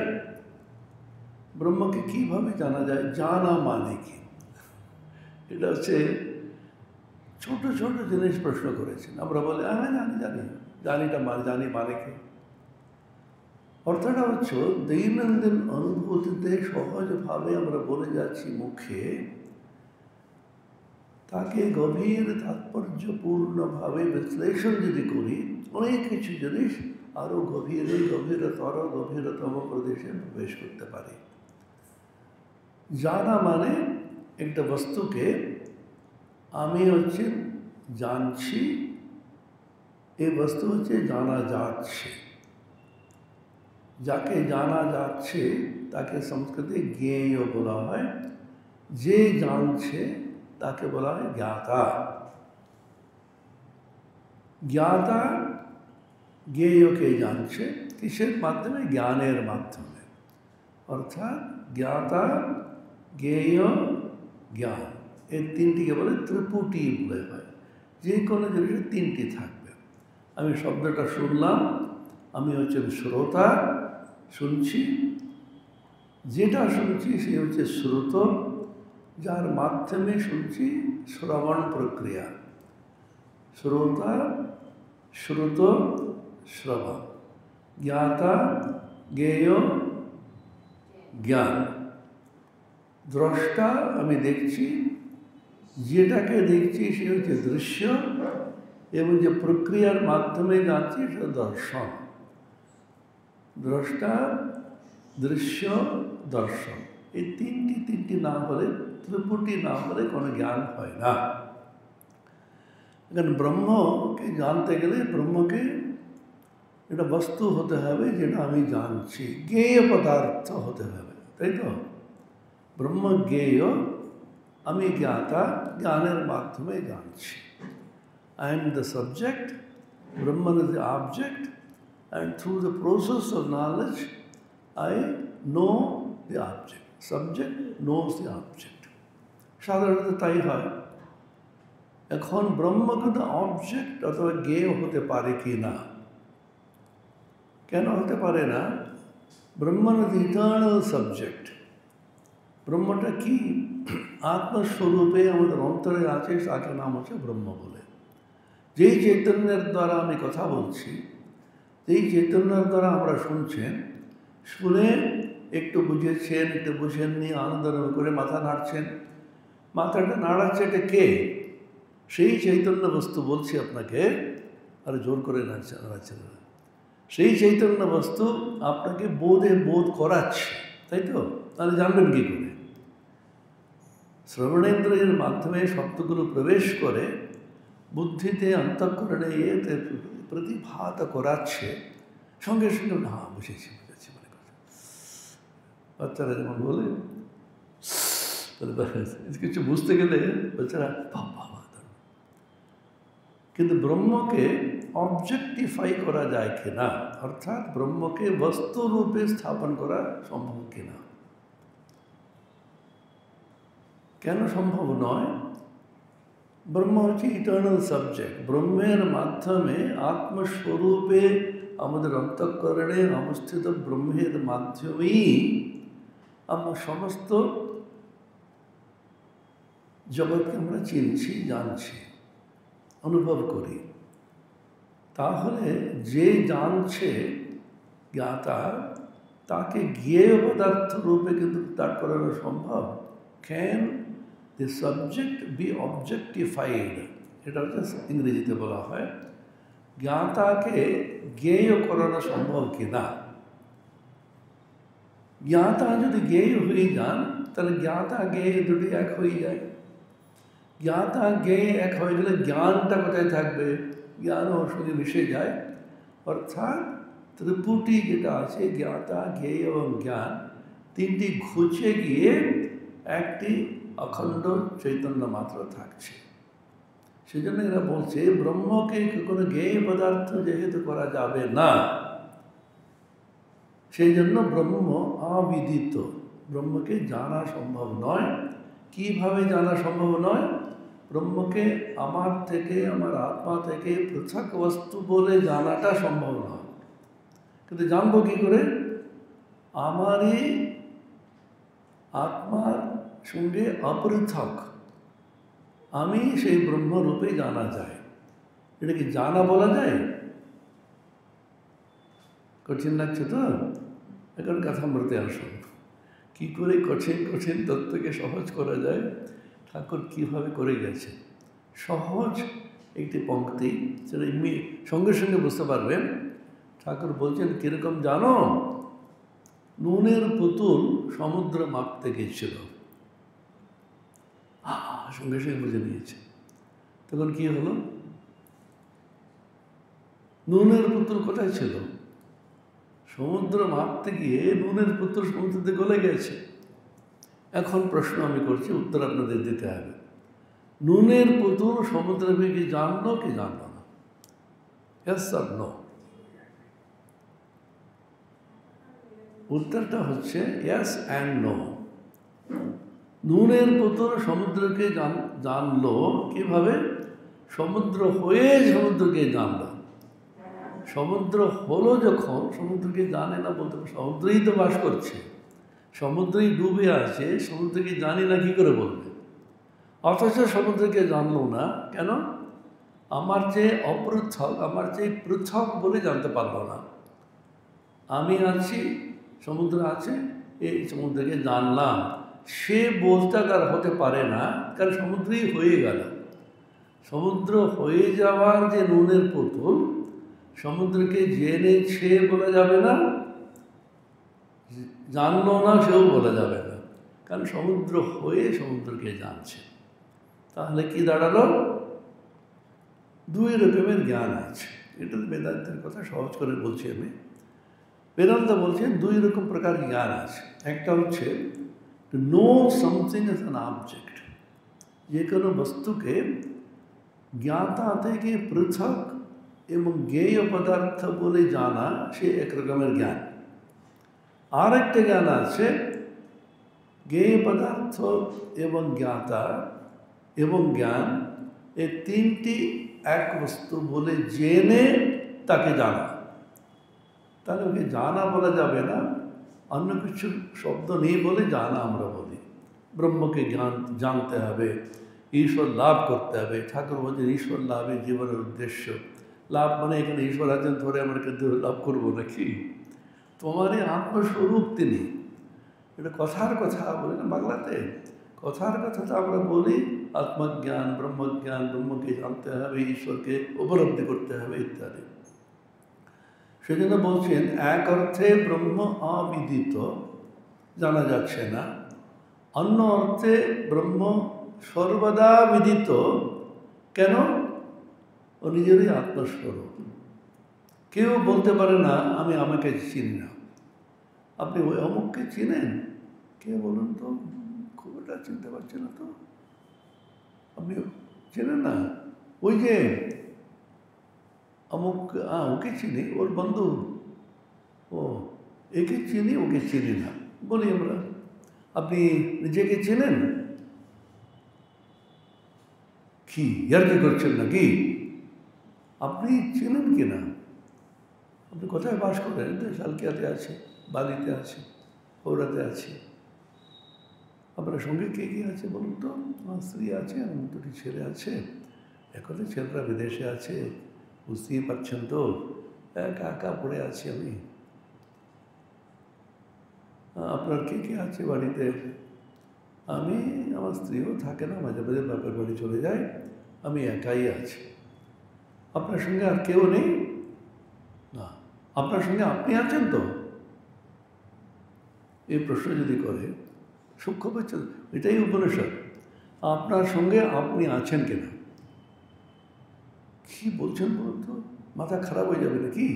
ব্রহ্মকে কীভাবে জানা যায়? জানা মানে কি? এটা হচ্ছে ছোট ছোট জিনিস প্রশ্ন করেছেন। আমরা বলি হ্যাঁ জানি জানি, জানিটা মানে জানি মানে কি? অর্থটা হচ্ছে দৈনন্দিন অনুভূতিতে সহজভাবে আমরা বলে যাচ্ছি মুখে, তাকে গভীর তাৎপর্যপূর্ণভাবে বিশ্লেষণ যদি করি, অনেক কিছু জিনিস আরও গভীরতম প্রদেশে প্রবেশ করতে পারি। জানা মানে একটা বস্তুকে আমি হচ্ছে জানছি, এই বস্তু হচ্ছে জানা যাচ্ছে। যাকে জানা যাচ্ছে তাকে সংস্কৃতে জ্ঞেয় বলা হয়। যে জানছে তাকে বলা হয় জ্ঞাতা। জ্ঞাতা জ্ঞেয়কে জানছে কিসের মাধ্যমে? জ্ঞানের মাধ্যমে। অর্থাৎ জ্ঞাতা, জ্ঞেয়, জ্ঞান, এই তিনটিকে বলে ত্রিপুটি বলে হয়। যে কোনো জিনিসের তিনটি থাকবে। আমি শব্দটা শুনলাম, আমি হচ্ছে শ্রোতা, শুনছি। যেটা শুনছি সে হচ্ছে শ্রুত, যার মাধ্যমে শুনছি, শ্রবণ প্রক্রিয়া। শ্রোতা, শ্রুত, শ্রবণ। জ্ঞাতা, জ্ঞেয়, জ্ঞান। দ্রষ্টা, আমি দেখছি, যেটাকে দেখছি সে হচ্ছে দৃশ্য, এবং যে প্রক্রিয়ার মাধ্যমে জানছি সেটা দর্শন। দ্রষ্টা, দৃশ্য, দর্শন, এই তিনটি না হলে, ত্রিপুটি না হলে কোনো জ্ঞান হয় না। এখন ব্রহ্মকে জানতে গেলে ব্রহ্মকে এটা বস্তু হতে হবে যেটা আমি জানছি, জ্ঞেয় পদার্থ হতে হবে, তাই তো? ব্রহ্ম জ্ঞেয়, আমি জ্ঞাতা, জ্ঞানের মাধ্যমে জানছি। I am the subject, Brahman is the object, and through the process of knowledge, I know the object. Subject knows the object. সাধারণত তাই হয়। এখন ব্রহ্ম কিন্তু অবজেক্ট অথবা জ্ঞেয় হতে পারে কি না? কেন হতে পারে না? Brahman is eternal subject. ব্রহ্মটা কি? আত্মস্বরূপে আমাদের অন্তরে আছে, তাকে নাম হচ্ছে ব্রহ্ম বলে। যেই চৈতন্যের দ্বারা আমি কথা বলছি, যেই চৈতন্যের দ্বারা আমরা শুনছেন, শুনে একটু বুঝেছেন, একটু বুঝেননি, আনন্দ করে মাথা নাড়ছেন, মাথাটা নাড়াচ্ছে এটা কে? সেই চৈতন্য বস্তু বলছি আপনাকে, আর জোর করে নাড়ছে না। সেই চৈতন্য বস্তু আপনাকে বোধ করাচ্ছে, তাই তো? তাহলে জানবেন কী করে? শ্রবণেন্দ্রের মাধ্যমে শব্দগুলো প্রবেশ করে বুদ্ধিতে, অন্তঃকরণে এতে প্রতিভাত করাচ্ছে, সঙ্গে সঙ্গে হ্যাঁ বুঝেছি মনে কথা। বাচ্চারা যেমন বলে, কিছু বুঝতে গেলে বাচ্চারা বাবা। কিন্তু ব্রহ্মকে অবজেক্টিফাই করা যায় কিনা, অর্থাৎ ব্রহ্মকে বস্তুরূপে স্থাপন করা সম্ভব কিনা? কেন সম্ভব নয়? ব্রহ্ম হচ্ছে ইটার্নাল সাবজেক্ট। ব্রহ্মের মাধ্যমে আত্মস্বরূপে আমাদের অন্তঃকরণে অবস্থিত ব্রহ্মের মাধ্যমেই আমরা সমস্ত জগৎকে আমরা চিনছি, জানছি, অনুভব করি। তাহলে যে জানছে জ্ঞাতা, তাকে জ্ঞেয় পদার্থ রূপে কিন্তু তার করানো সম্ভব। Can the subject be objectified? এটা হচ্ছে ইংরেজিতে বলা হয়। জ্ঞাতাকে জ্ঞেয় করানো সম্ভব কি না? জ্ঞাতা যদি জ্ঞেয় হয়ে যান, তাহলে জ্ঞাতা জ্ঞেয় দুটি এক হয়ে যায়। জ্ঞাতা জ্ঞেয় এক হয়ে গেলে জ্ঞানটা কোথায় থাকবে? জ্ঞান ওর সঙ্গে মিশে যায়। অর্থাৎ ত্রিপুটি যেটা আছে, জ্ঞাতা, জ্ঞেয় এবং জ্ঞান, তিনটি ঘুচে গিয়ে একটি অখণ্ড চৈতন্য মাত্র থাকছে। সেজন্য এরা বলছে ব্রহ্মকে কোনো জ্ঞেয় পদার্থ যেহেতু করা যাবে না, সেই জন্য ব্রহ্ম অবিদিত, ব্রহ্মকে জানা সম্ভব নয়। কিভাবে জানা সম্ভব নয়? ব্রহ্মকে আমার থেকে, আমার আত্মা থেকে পৃথক বস্তু বলে জানাটা সম্ভব নয়। কিন্তু জানবো কী করে? আমারই আত্মার সঙ্গে অপৃথক আমি সেই ব্রহ্মরূপে জানা যায়। এটা কি জানা বলা যায়? কঠিন লাগছে তো? এখন কথামৃতে আসুন। কী করে কঠিন কঠিন তত্ত্বকে সহজ করা যায়, ঠাকুর কীভাবে করে গেছে। সহজ একটি পংক্তি, সেটা এমনি সঙ্গে সঙ্গে বুঝতে পারবেন। ঠাকুর বলছেন কীরকম জানো? নুনের পুতুল সমুদ্র মাপতে গিয়েছিল, সঙ্গে সঙ্গে বুঝে নিয়েছে। তখন কি হলো? নুনের পুতুল কোথায় ছিল? সমুদ্র মাপতে গিয়ে নুনের পুতুল সমুদ্রতে গলে গেছে। এখন প্রশ্ন আমি করছি, উত্তর আপনাদের দিতে হবে। নুনের পুতুল সমুদ্রকে কি জানলো কি জানলো না? Yes or no? উত্তরটা হচ্ছে ইয়েস অ্যান্ড নো। নুনের পুতুল সমুদ্রকে জানলো কিভাবে? সমুদ্র হয়ে সমুদ্রকে জানলো। সমুদ্র হলো যখন, সমুদ্রকে জানে না বলতে, সমুদ্রেই তো বাস করছে, সমুদ্রেই ডুবে আছে, সমুদ্রকে জানি না কী করে বলবে? অথচ সমুদ্রকে জানলো না কেন? আমার চেয়ে অপৃথক, আমার চেয়ে পৃথক বলে জানতে পারলো না। আমি আছি, সমুদ্র আছে, এই সমুদ্রকে জানলাম, সে বলতে তার হতে পারে না, কারণ সমুদ্রই হয়ে গেল। সমুদ্র হয়ে যাওয়ার যে নুনের পুতুল, সমুদ্রকে জেনেছে বলা যাবে না, জানলো না সেও বলা যাবে না, কারণ সমুদ্র হয়ে সমুদ্রকে জানছে। তাহলে কি দাঁড়ালো? দুই রকমের জ্ঞান আছে। এটা বেদান্তের কথা সহজ করে বলছি আমি। বেদান্ত বলছেন দুই রকম প্রকার জ্ঞান আছে। একটা হচ্ছে to know something as an object, যে কোনো বস্তুকে জ্ঞাতা থেকে পৃথক এবং জ্ঞেয় পদার্থ বলে জানা, সে এক রকমের জ্ঞান। আর একটা জ্ঞান আছে জ্ঞেয় পদার্থ এবং জ্ঞাতা এবং জ্ঞান, এই তিনটি এক বস্তু বলে জেনে তাকে জানা। তাহলে ওকে জানা বলা যাবে না, অন্য কিছু শব্দ নেই বলে জানা আমরা বলি। ব্রহ্মকে জানতে হবে, ঈশ্বর লাভ করতে হবে। ঠাকুর বলছেন ঈশ্বর লাভই জীবনের উদ্দেশ্য। লাভ মানে এখানে ঈশ্বর আছেন ধরে আমরা কিন্তু লাভ করবো নাকি? তোমারই আত্মস্বরূপ তিনি। এটা কথার কথা বলি না বাংলাতে, কথার কথা তো আমরা বলি আত্মজ্ঞান, ব্রহ্মজ্ঞান, ব্রহ্মকে জানতে হবে, ঈশ্বরকে উপলব্ধি করতে হবে ইত্যাদি। সেজন্য বলছেন এক অর্থে ব্রহ্ম অবিদিত, জানা যাচ্ছে না। অন্য অর্থে ব্রহ্ম সর্বদা বিদিত। কেন? ও নিজেরই আত্মস্বরূপ। কেউ বলতে পারে না আমি আমাকে চিনি না। আপনি ওই অমুককে চিনেন? কে বলুন তো? খুব একটা চিনতে পারছে না তো। আপনি চেনেন না? ওই যে অমুক, ওকে চিনি, ওর বন্ধু। ও একে চিনি, ওকে চিনি না বলি আমরা। আপনি নিজেকে চেনেন? কি ইয়ার্কি করছেন নাকি? আপনি চেনেন কি না? আপনি কোথায় বাস করেন? তো শালকিয়াতে আছে, বালিতে আছে, পৌরাতে আছে। আপনার সঙ্গে কে কে আছে বলুন তো? আমার স্ত্রী আছে, আমার দুটি ছেলে আছে। এখন ছেলেরা বিদেশে আছে, বুঝতেই পারছেন তো, একা একা পড়ে আছি আমি। আপনার কে কে আছে বাড়িতে? আমি, আমার স্ত্রীও থাকে না, মাঝে মাঝে বাপের বাড়ি চলে যায়, আমি একাই আছি। আপনার সঙ্গে আর কেউ নেই? না। আপনার সঙ্গে আপনি আছেন তো? এই প্রশ্ন যদি করে সূক্ষ্ম পেয়েছেন, এটাই উপনিষদ। আপনার সঙ্গে আপনি আছেন কিনা? কি বলছেন বলুন তো? মাথা খারাপ হয়ে যাবে নাকি?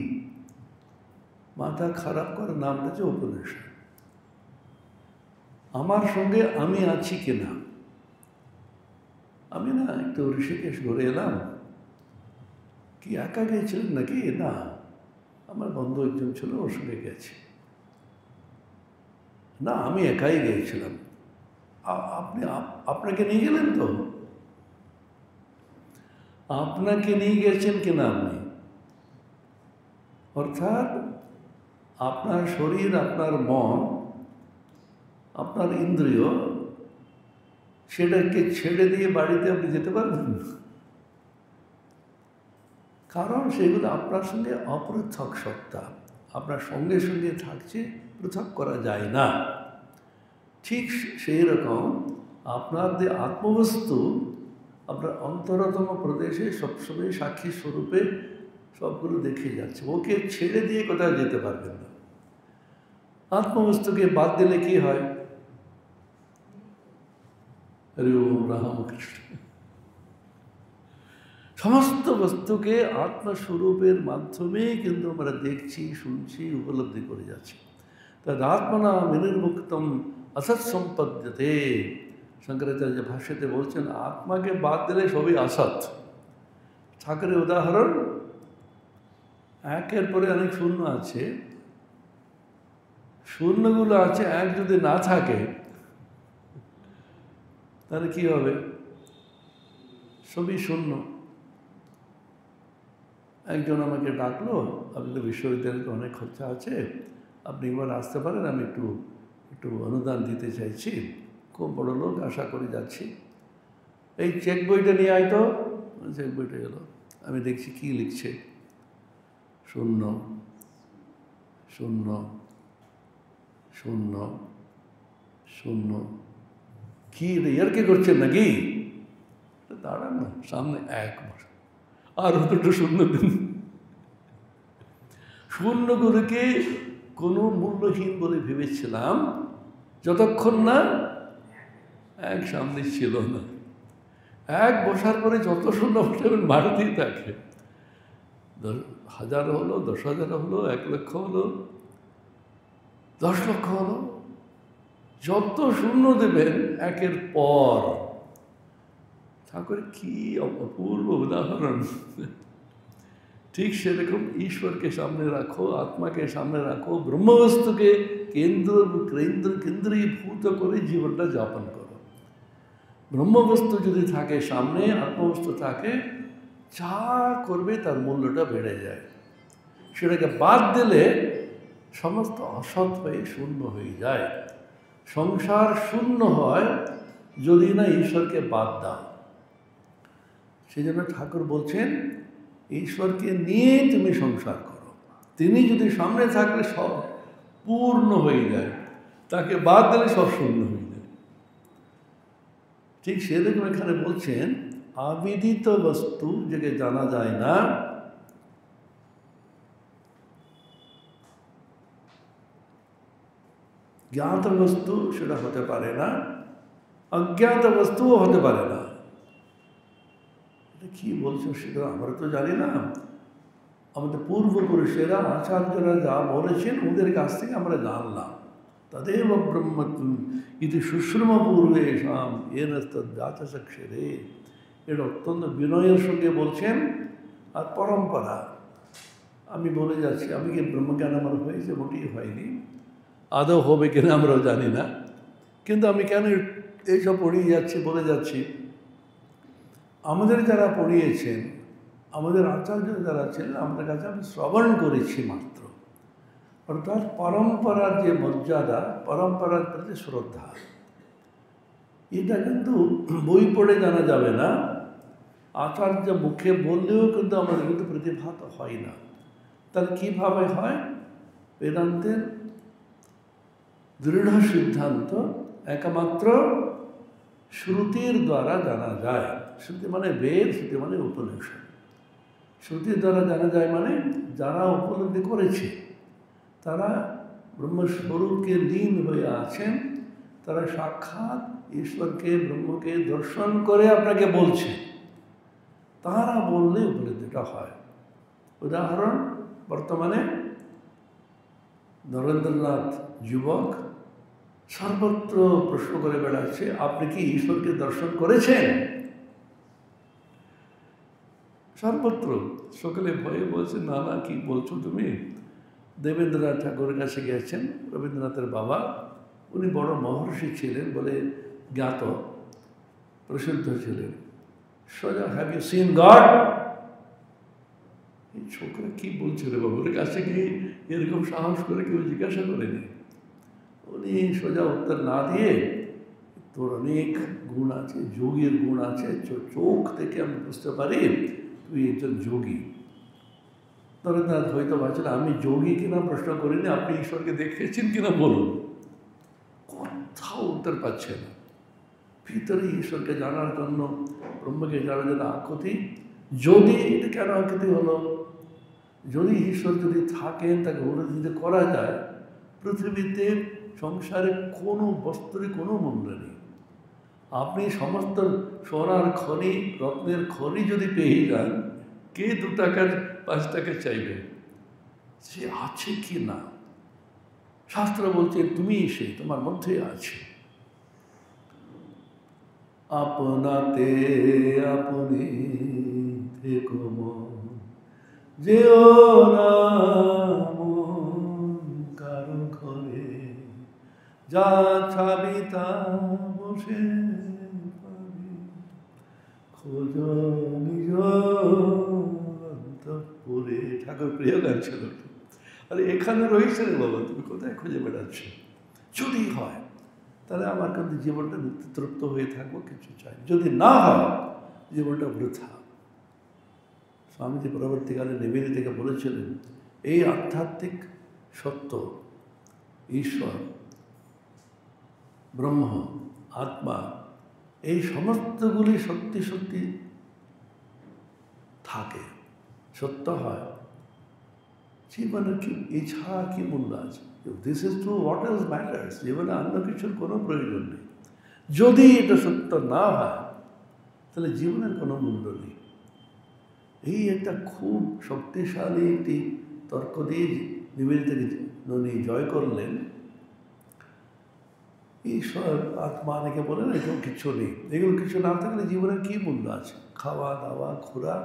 মাথা খারাপ করার নামটা হচ্ছে উপনিষদ। আমার সঙ্গে আমি আছি কিনা? আমি না একটু ঋষিকেশ ঘুরে এলাম। কি একা গিয়েছিলেন নাকি? না, আমার বন্ধু একজন ছিল, ওর সঙ্গে গেছি। না, আমি একাই গিয়েছিলাম। আপনি আপনাকে নিয়ে গেলেন তো? আপনাকে নিয়ে গেছেন কিনা আপনি? অর্থাৎ আপনার শরীর, আপনার মন, আপনার ইন্দ্রিয়, সেটাকে ছেড়ে দিয়ে বাড়িতে আপনি যেতে পারবেন না। কারণ সেগুলো আপনার সঙ্গে অপৃথক সত্তা, আপনার সঙ্গে সঙ্গে থাকছে, পৃথক করা যায় না। ঠিক সেই রকম আপনার যে আত্মবস্তু আপনার অন্তরতম প্রদেশে সবসময় সাক্ষী স্বরূপে সবগুলো দেখে যাচ্ছে, ওকে ছেড়ে দিয়ে কোথাও যেতে পারবেন না। আত্মবস্তুকে বাদ দিলে কি হয়? হরি ওম রামকৃষ্ণ। সমস্ত বস্তুকে আত্মস্বরূপের মাধ্যমে কিন্তু আমরা দেখছি, শুনছি, উপলব্ধি করে যাচ্ছি। তদাত্মনা বিনির্মুক্তম অসৎ সম্পদ্যতে। শঙ্করাচার্য ভাষ্যতে বলছেন আত্মাকে বাদ দিলে সবই অসৎ। ঠাকুরের উদাহরণ, একের পরে অনেক শূন্য আছে, শূন্যগুলো আছে, এক যদি না থাকে তাহলে কি হবে? সবই শূন্য। একজন আমাকে ডাকলো, আপনি তো বিশ্ববিদ্যালয়ে অনেক খরচা আছে, আপনি একবার আসতে পারেন, আমি একটু অনুদান দিতে চাইছি, খুব বড় লোক, আশা করে যাচ্ছি। এই চেক বইটা নিয়ে আয় তো। চেক বইটা এলো, আমি দেখছি কি লিখছে, শূন্য শূন্য শূন্য শূন্য। কি ইয়ার্কি করছেন নাকি? দাঁড়ান না, সামনে এক মাস আর দুটো শূন্য দিন। শূন্যগুলোকে কোনো মূল্যহীন বলে ভেবেছিলাম, যতক্ষণ না এক সামনে ছিল না। এক বসার পরে যত সুন্দর বাড়তেই থাকে, 1000 হলো, 10,000 হলো, 1 লক্ষ হলো, 10 লক্ষ হলো, যত শূন্য দেবেন একের পর। ঠাকুর কি অপূর্ব উদাহরণ! ঠিক সেরকম ঈশ্বরকে সামনে রাখো, আত্মাকে সামনে রাখো, ব্রহ্মবস্তুকে কেন্দ্রীভূত করে জীবনটা যাপন করো। ব্রহ্মবস্তু যদি থাকে সামনে, আত্মবস্তু থাকে, যা করবে তার মূল্যটা বেড়ে যায়। সেটাকে বাদ দিলে সমস্ত অসৎ হয়ে শূন্য হয়ে যায়। সংসার শূন্য হয় যদি না ঈশ্বরকে বাদ দাও। সেই জন্য ঠাকুর বলছেন, ঈশ্বরকে নিয়ে তুমি সংসার করো। তিনি যদি সামনে থাকলে সব পূর্ণ হয়ে যায়, তাকে বাদ দিলে সব শূন্য হয়ে যায়। ঠিক সেরকম এখানে বলছেন, আবিদিত বস্তু যাকে জানা যায় না, জ্ঞাত বস্তু সেটা হতে পারে না, অজ্ঞাত বস্তুও হতে পারে না। এটা কি বলছো সেটা আমরা তো জানি না। আমাদের পূর্বপুরুষেরা, আচার্যরা যা বলেছেন ওদের কাছ থেকে আমরা জানলাম। তদেব ব্রহ্ম ইতি সুশ্রম পূর্বেশাম এন তদ্যাচক্ষরে। এটা অত্যন্ত বিনয়ের সঙ্গে বলছেন। আর পরম্পরা, আমি বলে যাচ্ছি, আমি কি ব্রহ্মজ্ঞান আমার হয়েছে? মোটেই হয়নি। আদৌ হবে কিনা আমরাও জানি না। কিন্তু আমি কেন এইসব পড়িয়ে যাচ্ছি, বলে যাচ্ছি, আমাদের যারা পড়িয়েছেন, আমাদের আচার্য যারা ছিলেন, আমাদের কাছে আমি শ্রবণ করেছি মাত্র। অর্থাৎ পরম্পরার যে মর্যাদা, পরম্পরার প্রতি শ্রদ্ধা, এটা কিন্তু বই পড়ে জানা যাবে না। আচার্য মুখে বললেও কিন্তু আমাদের কিন্তু প্রতিভাত হয় না। তাহলে কীভাবে হয়? বেদান্তের দৃঢ় সিদ্ধান্ত একমাত্র শ্রুতির দ্বারা জানা যায়। শ্রুতি মানে বেদ, শ্রুতি মানে উপনিষদ। শ্রুতির দ্বারা জানা যায় মানে যারা উপলব্ধি করেছে, তারা ব্রহ্মস্বরূপকে লীন হয়ে আছেন, তারা সাক্ষাৎ ঈশ্বরকে, ব্রহ্মকে দর্শন করে আপনাকে বলছে, তারা বললে উপলব্ধিটা হয়। উদাহরণ, বর্তমানে নরেন্দ্রনাথ যুবক সর্বত্র প্রশ্ন করে বেড়াচ্ছে, আপনি কি ঈশ্বরকে দর্শন করেছেন? সর্বত্র সকলে ভয়ে বলছে, না না, কি বলছো তুমি? দেবেন্দ্রনাথ ঠাকুরের কাছে গেছেন, রবীন্দ্রনাথের বাবা। উনি বড় মহর্ষি ছিলেন বলে জ্ঞাত, প্রসিদ্ধ ছিলেন। সোজা, হ্যাভ ইউ সিন গড? এই ছোকরা কি বলছে রে বাবুর কাছে গিয়ে এরকম সাহস করে কেউ জিজ্ঞাসা করেনি। উনি সোজা উত্তর না দিয়ে, তোর অনেক গুণ আছে, যোগীর গুণ আছে, চোখ থেকে আমি বুঝতে পারি তুই একজন যোগী। নরেন্দ্রনাথ হয়তো ভাবছিল, আমি যোগী কিনা প্রশ্ন করিনি, আপনি ঈশ্বরকে দেখেছেন কিনা বলুন। কোথাও উত্তর পাচ্ছে না। ভিতরে ঈশ্বরকে জানার জন্য, ব্রহ্মকে জানার জন্য আকুতি। যদি এটা কেন আকুতি হলো? যদি ঈশ্বর যদি থাকেন, তাকে অনুযায়ী করা যায়, পৃথিবীতে সংসারে কোনো বস্তুরই কোনো মূল্য নেই। আপনি সমস্ত সোনার খনি, রত্নের খনি যদি পেয়ে যান, কে 2 টাকার 5 টাকা চাইবে? সে আছে কি না? শাস্ত্র বলছে তুমি সেই তোমার মধ্যে আছে। আপনাতে আপনি থেকো মন, যেও না মন কারো ঘরে, যা ছাবি তা বসে পাবি, খোঁজ নিজ অন্তঃপুরে। ঠাকুর প্রিয় গান ছিল। আরে এখানে রয়েছে রে বাবা, তুমি কোথায় খুঁজে বেড়াচ্ছ? যদি হয় তাহলে আমার কিন্তু জীবনটা তৃপ্ত হয়ে থাকবো, কিছু চাই। যদি না হয়, জীবনটা বৃথা। স্বামীজি পরবর্তীকালে নিবেদিতাকে বলেছিলেন, এই আধ্যাত্মিক সত্য, ঈশ্বর, ব্রহ্ম, আত্মা, এই সমস্তগুলি সত্যি সত্যি থাকে, সত্য হয়, জীবনের কি এছাড়া কি মূল্য আছে? This is true, what else matters? জীবনে অন্য কিছুর কোনো প্রয়োজন নেই। যদি এটা সত্য না হয় তাহলে জীবনের কোনো মূল্য নেই। এই একটা খুব শক্তিশালী একটি তর্ক দিয়ে নিবেদিতাকে উনি জয় করলেন। ঈশ্বর, আত্মা, অনেকে বলে না এগুলো কিছু নেই। এগুলো কিছু না থাকলে জীবনের কী মূল্য আছে? খাওয়া দাওয়া, ঘোরা,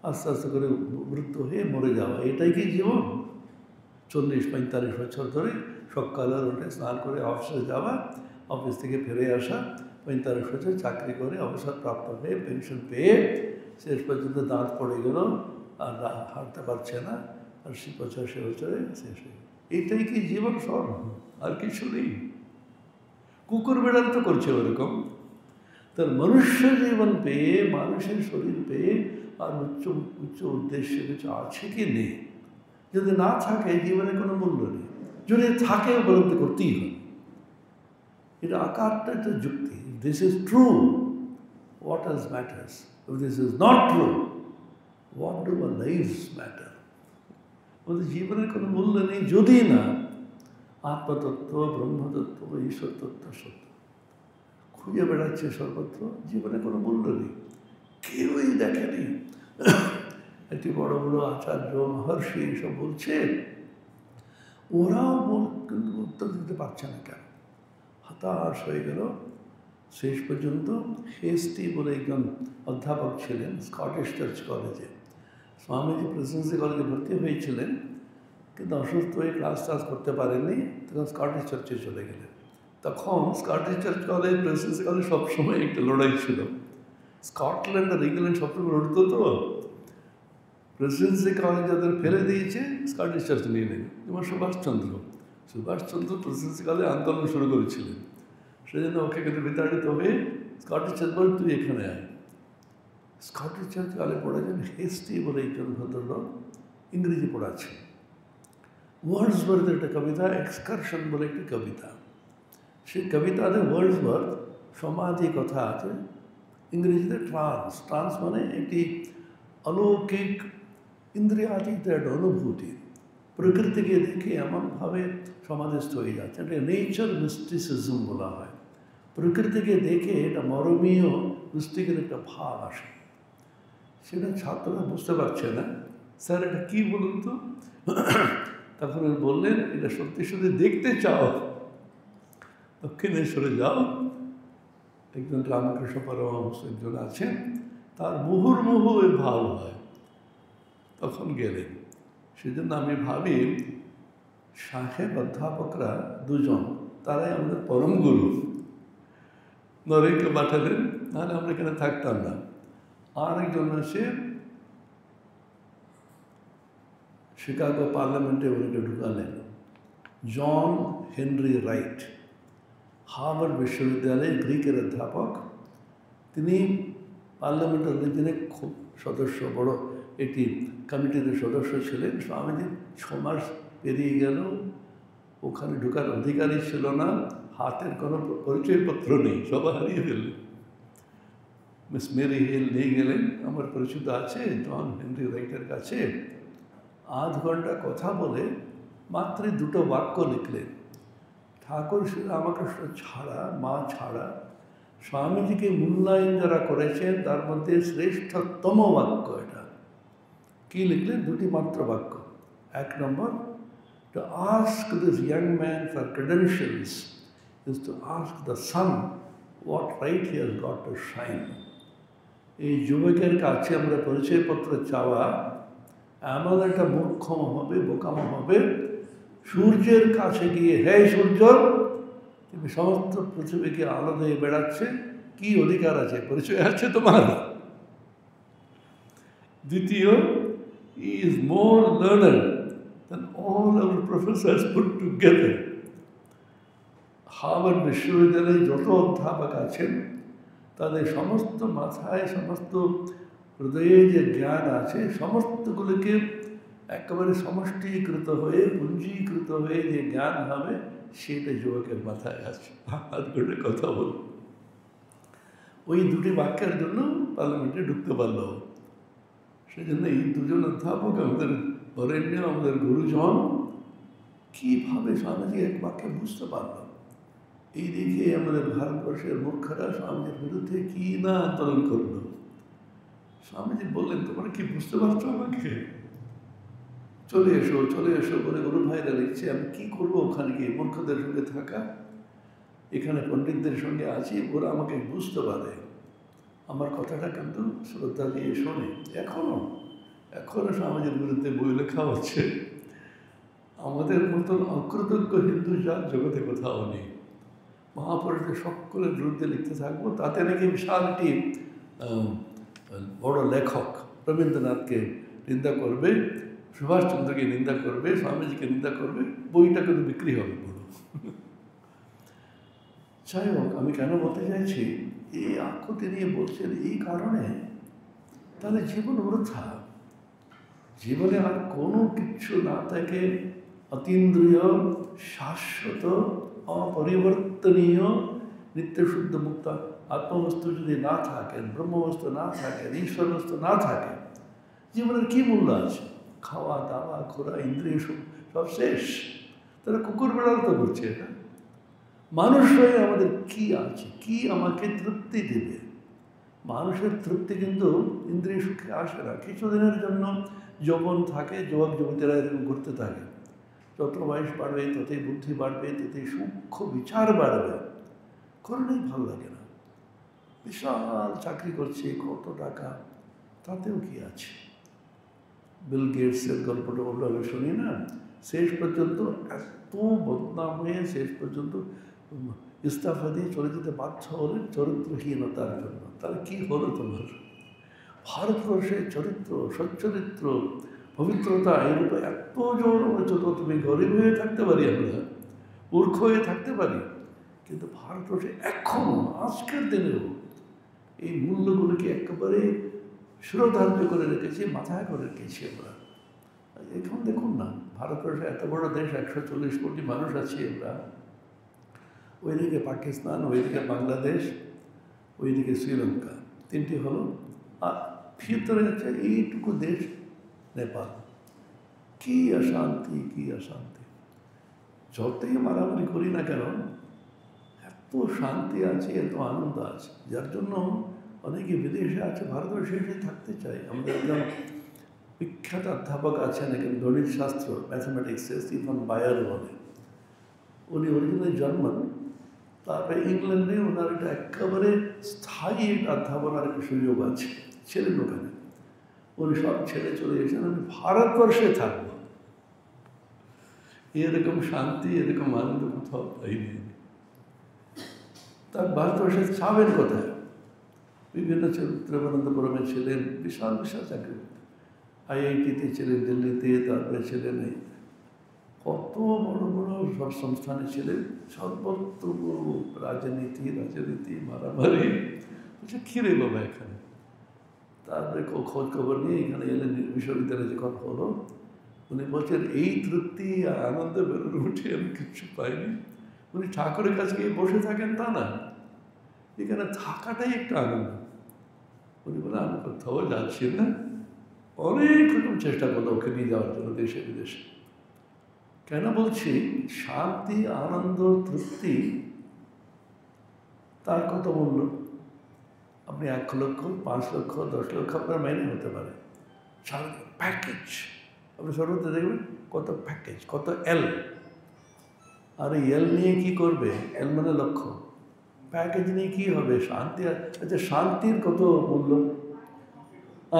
আস্তে আস্তে করে মৃত্যু হয়ে মরে যাওয়া, এটাই কি জীবন? 40-45 বছর ধরে সকালে উঠে স্নান করে অফিসে যাওয়া, অফিস থেকে ফিরে আসা, 45 বছর চাকরি করে অবসরপ্রাপ্ত হয়ে পেনশন পেয়ে শেষ পর্যন্ত দাঁত পড়ে গেল, আর হাঁটতে পারছে না, আর 85 বছরে শেষ হয়ে, এইটাই কি জীবন? সব, আর কিছু নেই। কুকুর বেড়াল তো করছে ওরকম। তার মনুষ্য জীবন পেয়ে, মানুষের শরীর পেয়ে আর উচ্চ উচ্চ উদ্দেশ্য কিছু আছে কি নেই? যদি না থাকে জীবনে কোনো মূল্য নেই, যদি থাকে উপলব্ধি করতেই হবে। এটা আকারটা একটা যুক্তি। This is true, what else matters? If this is not true, what do our lives matter? ওদের জীবনের কোনো মূল্য নেই যদি না আত্মতত্ত্ব, ব্রহ্মতত্ত্ব, ঈশ্বর তত্ত্ব সত্য খুঁজে বেড়াচ্ছে সর্বত্র। জীবনে কোনো মূল্য নেই, কেউই দেখেনি। একটি বড় বড় আচার্য, মহর্ষি এসব বলছে, ওরাও কিন্তু উত্তর দিতে পারছে না। কেন? হতাশ হয়ে গেল। শেষ পর্যন্ত হেস্টি বলে একজন অধ্যাপক ছিলেন স্কটিশ চার্চ কলেজে। স্বামীজি প্রেসিডেন্সি কলেজে ভর্তি হয়েছিলেন, কিন্তু অসুস্থ হয়ে ক্লাস টাস করতে পারেননি, তখন স্কটিশ চার্চে চলে গেলেন। তখন Scottish church college, Presidency college সবসময় একটা লড়াই ছিল। স্কটল্যান্ড আর ইংল্যান্ড সবসময় লড়তো। তো প্রেসিডেন্সি কলেজ যাদের ফেলে দিয়েছে, স্কটিশ চার্চ নিয়ে নেবে। যেমন সুভাষচন্দ্র প্রেসিডেন্সি কলেজে আন্দোলন শুরু করেছিলেন, সেই জন্য ওকে কিন্তু বিতাড়িত হয়ে স্কটিশ চার্চ বলে তুই এখানে আয়। স্কটিশ চার্চ কলেজে পড়েছেন হেস্টি বলে একজন ভদ্রলোক, ইংরেজি পড়াচ্ছেন। ওয়ার্ডসওয়ার্থের একটা কবিতা, এক্সকারশন বলে একটি কবিতা, সেই কবিতাতে ওয়ার্ডসওয়ার্থ সমাধি কথা আছে, ইংরেজিতে ট্রান্স মানে একটি অলৌকিক ইন্দ্রিয়াতীত একটা অনুভূতি। প্রকৃতিকে দেখে এমনভাবে সমাধিস্থ হয়ে যাচ্ছে, এটা নেচার মিস্টিসিজম বলা হয়। প্রকৃতিকে দেখে এটা মরমীয় মিস্টিকের একটা ভাব আসে। সেটা ছাত্ররা বুঝতে পারছে না, স্যার এটা কী বলুন তো? তখন বললেন, এটা সত্যি সত্যি দেখতে চাও, দক্ষিণেশ্বরে যাও, একজন রামকৃষ্ণ পরমহংস একজন আছেন, তার মুহুর্মুহু ভাব হয়, তখন গেলেন। সেজন্য আমি ভাবি সাহেব অধ্যাপকরা দুজন, তারাই আমাদের পরম গুরু। নরেনকে পাঠালেন, নাহলে আমরা এখানে থাকতাম না। আর একজন আছে শিকাগো পার্লামেন্টে, ওনাকে ঢুকালেন জন হেনরি রাইট, হার্ভার্ড বিশ্ববিদ্যালয়ে গ্রিকের অধ্যাপক। তিনি পার্লামেন্টের দিনে খুব সদস্য, বড় একটি কমিটিতে সদস্য ছিলেন। স্বামীজি 6 মাস পেরিয়ে গেল, ওখানে ঢোকার অধিকারই ছিল না, হাতের কোনো পরিচয়পত্র নেই, সবাই হারিয়ে ফেললেন। মিস মেরি হিল নিয়ে গেলেন, আমার পরিচিত আছে জন হেনরি রাইটের কাছে। আধ ঘন্টা কথা বলে মাত্র 2টো বাক্য লিখলেন। ঠাকুর শ্রী রামকৃষ্ণ ছাড়া, মা ছাড়া স্বামীজিকে মূল্যায়ন যারা করেছেন তার মধ্যে শ্রেষ্ঠতম বাক্য এটা। কি লিখলেন? 2টি মাত্র বাক্য। 1 নম্বর, to ask this young man for credentials is to ask the sun what right he has got to shine. এই যুবকের কাছে আমরা পরিচয়পত্র চাওয়া এমন একটা মূর্খম হবে, বোকামো হবে, সূর্যের কাছে গিয়ে, হে সূর্য, তুমি সমস্ত পৃথিবীকে আলো দিয়ে বেড়াচ্ছে, কি অধিকার আছে, পরিচয় আছে তোমার? দ্বিতীয়, he is more learned than all our professors put together. Harvard বিশ্ববিদ্যালয়ে যত অধ্যাপক আছেন তাদের সমস্ত মাথায়, সমস্ত হৃদয়ে যে জ্ঞান আছে, সমস্তগুলোকে একেবারে সমষ্টিকৃত হয়ে, পুঞ্জীকৃত হয়ে যে জ্ঞান হবে, সেটা যুবকের মাথায় আছে। হাত করে কথা বল, ওই 2টি বাক্যের জন্য পার্লামেন্টে ঢুকতে পারল। সেই জন্য এই 2জন অধ্যাপক আমাদের বরেণ্য, আমাদের গুরুজন। কীভাবে স্বামীজি এক বাক্যে বুঝতে পারল? এইদিকে আমাদের ভারতবর্ষের মূর্খরা স্বামীজির বিরুদ্ধে কী না আন্দোলন করলো। স্বামীজি বললেন, তোমরা কি বুঝতে পারছো আমাকে? চলে এসো বলে গুরু ভাইরা লিখছে, আমি কী করবো ওখানে গিয়ে? মূর্খদের সঙ্গে থাকা, এখানে পণ্ডিতদের সঙ্গে আছি, ওরা আমাকে বুঝতে পারে। আমার কথাটা কিন্তু শ্রদ্ধা দিয়ে শোনে। এখনও স্বামীজির বিরুদ্ধে বই লেখা হচ্ছে। আমাদের মতন অকৃতজ্ঞ হিন্দু জাত জগতে কোথাও নেই। মহাপুরুষদের সকলের বিরুদ্ধে লিখতে থাকবো, তাতে নাকি বিশাল একটি বড় লেখক রবীন্দ্রনাথকে নিন্দা করবে, সুভাষচন্দ্রকে নিন্দা করবে, স্বামীজিকে নিন্দা করবে, বইটা কিন্তু বিক্রি হবে বড়। যাই হোক, আমি কেন বলতে চাইছি, এই আকুতি নিয়ে বলছেন এই কারণে, তাহলে জীবন বৃথা। জীবনে আর কোনো কিছু না থাকে অতীন্দ্রিয়, শাশ্বত, অপরিবর্তনীয়, নিত্যশুদ্ধ মুক্ত আত্মবস্তু যদি না থাকেন, ব্রহ্মবস্তু না থাকেন, ঈশ্বরবস্তু না থাকে, জীবনের কী মূল্য আছে? খাওয়া দাওয়া ঘোরা ইন্দ্রিয় সব শেষ। তাহলে কুকুর বেড়াল তো করছে এটা। মানুষ হয়ে আমাদের কি আছে? কি আমাকে তৃপ্তি দেবে? মানুষের তৃপ্তি কিন্তু ইন্দ্রিয় সুখে আসে না। কিছুদিনের জন্য যৌবন থাকে, যুবক যুবতীরা এরকম ঘুরতে থাকে। যত বয়স বাড়বে ততই বুদ্ধি বাড়বে, ততই সূক্ষ্ম বিচার বাড়বে, করলেই ভালো লাগে না। বিশাল চাকরি করছে, কত টাকা, তাতেও কি আছে? বিল গেটসের গল্পটা ওভাবে শুনি না, শেষ পর্যন্ত এত বদনাম হয়ে শেষ পর্যন্ত ইস্তফা দিয়ে চলে যেতে বাধ্য হলেন চরিত্রহীনতার জন্য। তাহলে কী হলো তোমার? ভারতবর্ষের চরিত্র, সচ্চরিত্র, পবিত্রতা এরূপে এত জোর হয়েছে, তো তুমি গরিব হয়ে থাকতে পারি, আমরা মূর্খ হয়ে থাকতে পারি, কিন্তু ভারতবর্ষে এখনও আজকের দিনেও এই মূল্যগুলোকে একেবারে শিরোধার্য করে রেখেছি, মাথায় করে রেখেছি আমরা। এখন দেখুন না, ভারতবর্ষে এত বড় দেশ, 140 কোটি মানুষ আছি আমরা। ওইদিকে পাকিস্তান, ওইদিকে বাংলাদেশ, ওইদিকে শ্রীলঙ্কা, তিনটি হলো। আর ভিতরে আছে এইটুকু দেশ নেপাল। কী অশান্তি, কী অশান্তি! যতই মারামারি করি না কেন, এত শান্তি আছে, এত আনন্দ আছে, যার জন্য অনেকে বিদেশে আছে, ভারতবর্ষে এসে থাকতে চাই। আমাদের একজন বিখ্যাত অধ্যাপক আছেন এখানে গণিত শাস্ত্র, ম্যাথামেটিক্সে, স্টিফেন বায়ার বলে। উনি অরিজিনালি জার্মান, তারপরে ইংল্যান্ডে ওনার একটা একেবারে স্থায়ী অধ্যাপনার একটা সুযোগ আছে, ছিলেন ওখানে। উনি সব ছেড়ে চলে গেছেন, আমি ভারতবর্ষে থাকবো। এরকম শান্তি, এরকম আনন্দ কোথাও পাইনি। তার ভারতবর্ষে ছাবেন কোথায়? বিভিন্ন তিরুবনন্তপুরমে ছিলেন, বিশাল বিশাল চাকরি, IIT-তে ছিলেন, দিল্লিতে, তারপরে ছিলেন কত বড় বড় সব সংস্থানে ছিলেন। সর্বত্র রাজনীতি মারামারি, বলছে খিরে বাবা এখানে। তারপরে খোঁজ খবর নিয়ে এখানে এলেন, বিশ্ববিদ্যালয়ে যখন হলো, উনি বলছেন এই তৃপ্তি আনন্দে বেরোনো উঠে আমি কিচ্ছু পাইনি। উনি ঠাকুরের কাছে গিয়ে বসে থাকেন তা না, এখানে থাকাটাই একটা আনন্দ। উনি বলে আমি কোথাও যাচ্ছি না, অনেক রকম চেষ্টা করলো ওকে নিয়ে যাওয়ার জন্য দেশে বিদেশে। কেন বলছি? শান্তি, আনন্দ, তৃপ্তি, তার কত মূল্য? আপনি 1 লক্ষ, 5 লক্ষ, 10 লক্ষ আপনার মাইনে হতে পারে, সারা প্যাকেজ। আপনি সর্বত্র দেখবেন কত প্যাকেজ, কত এল। আর এল নিয়ে কি করবে? এল মানে লক্ষ, প্যাকেজ নিয়ে কী হবে? শান্তি। আচ্ছা, শান্তির কত মূল্য,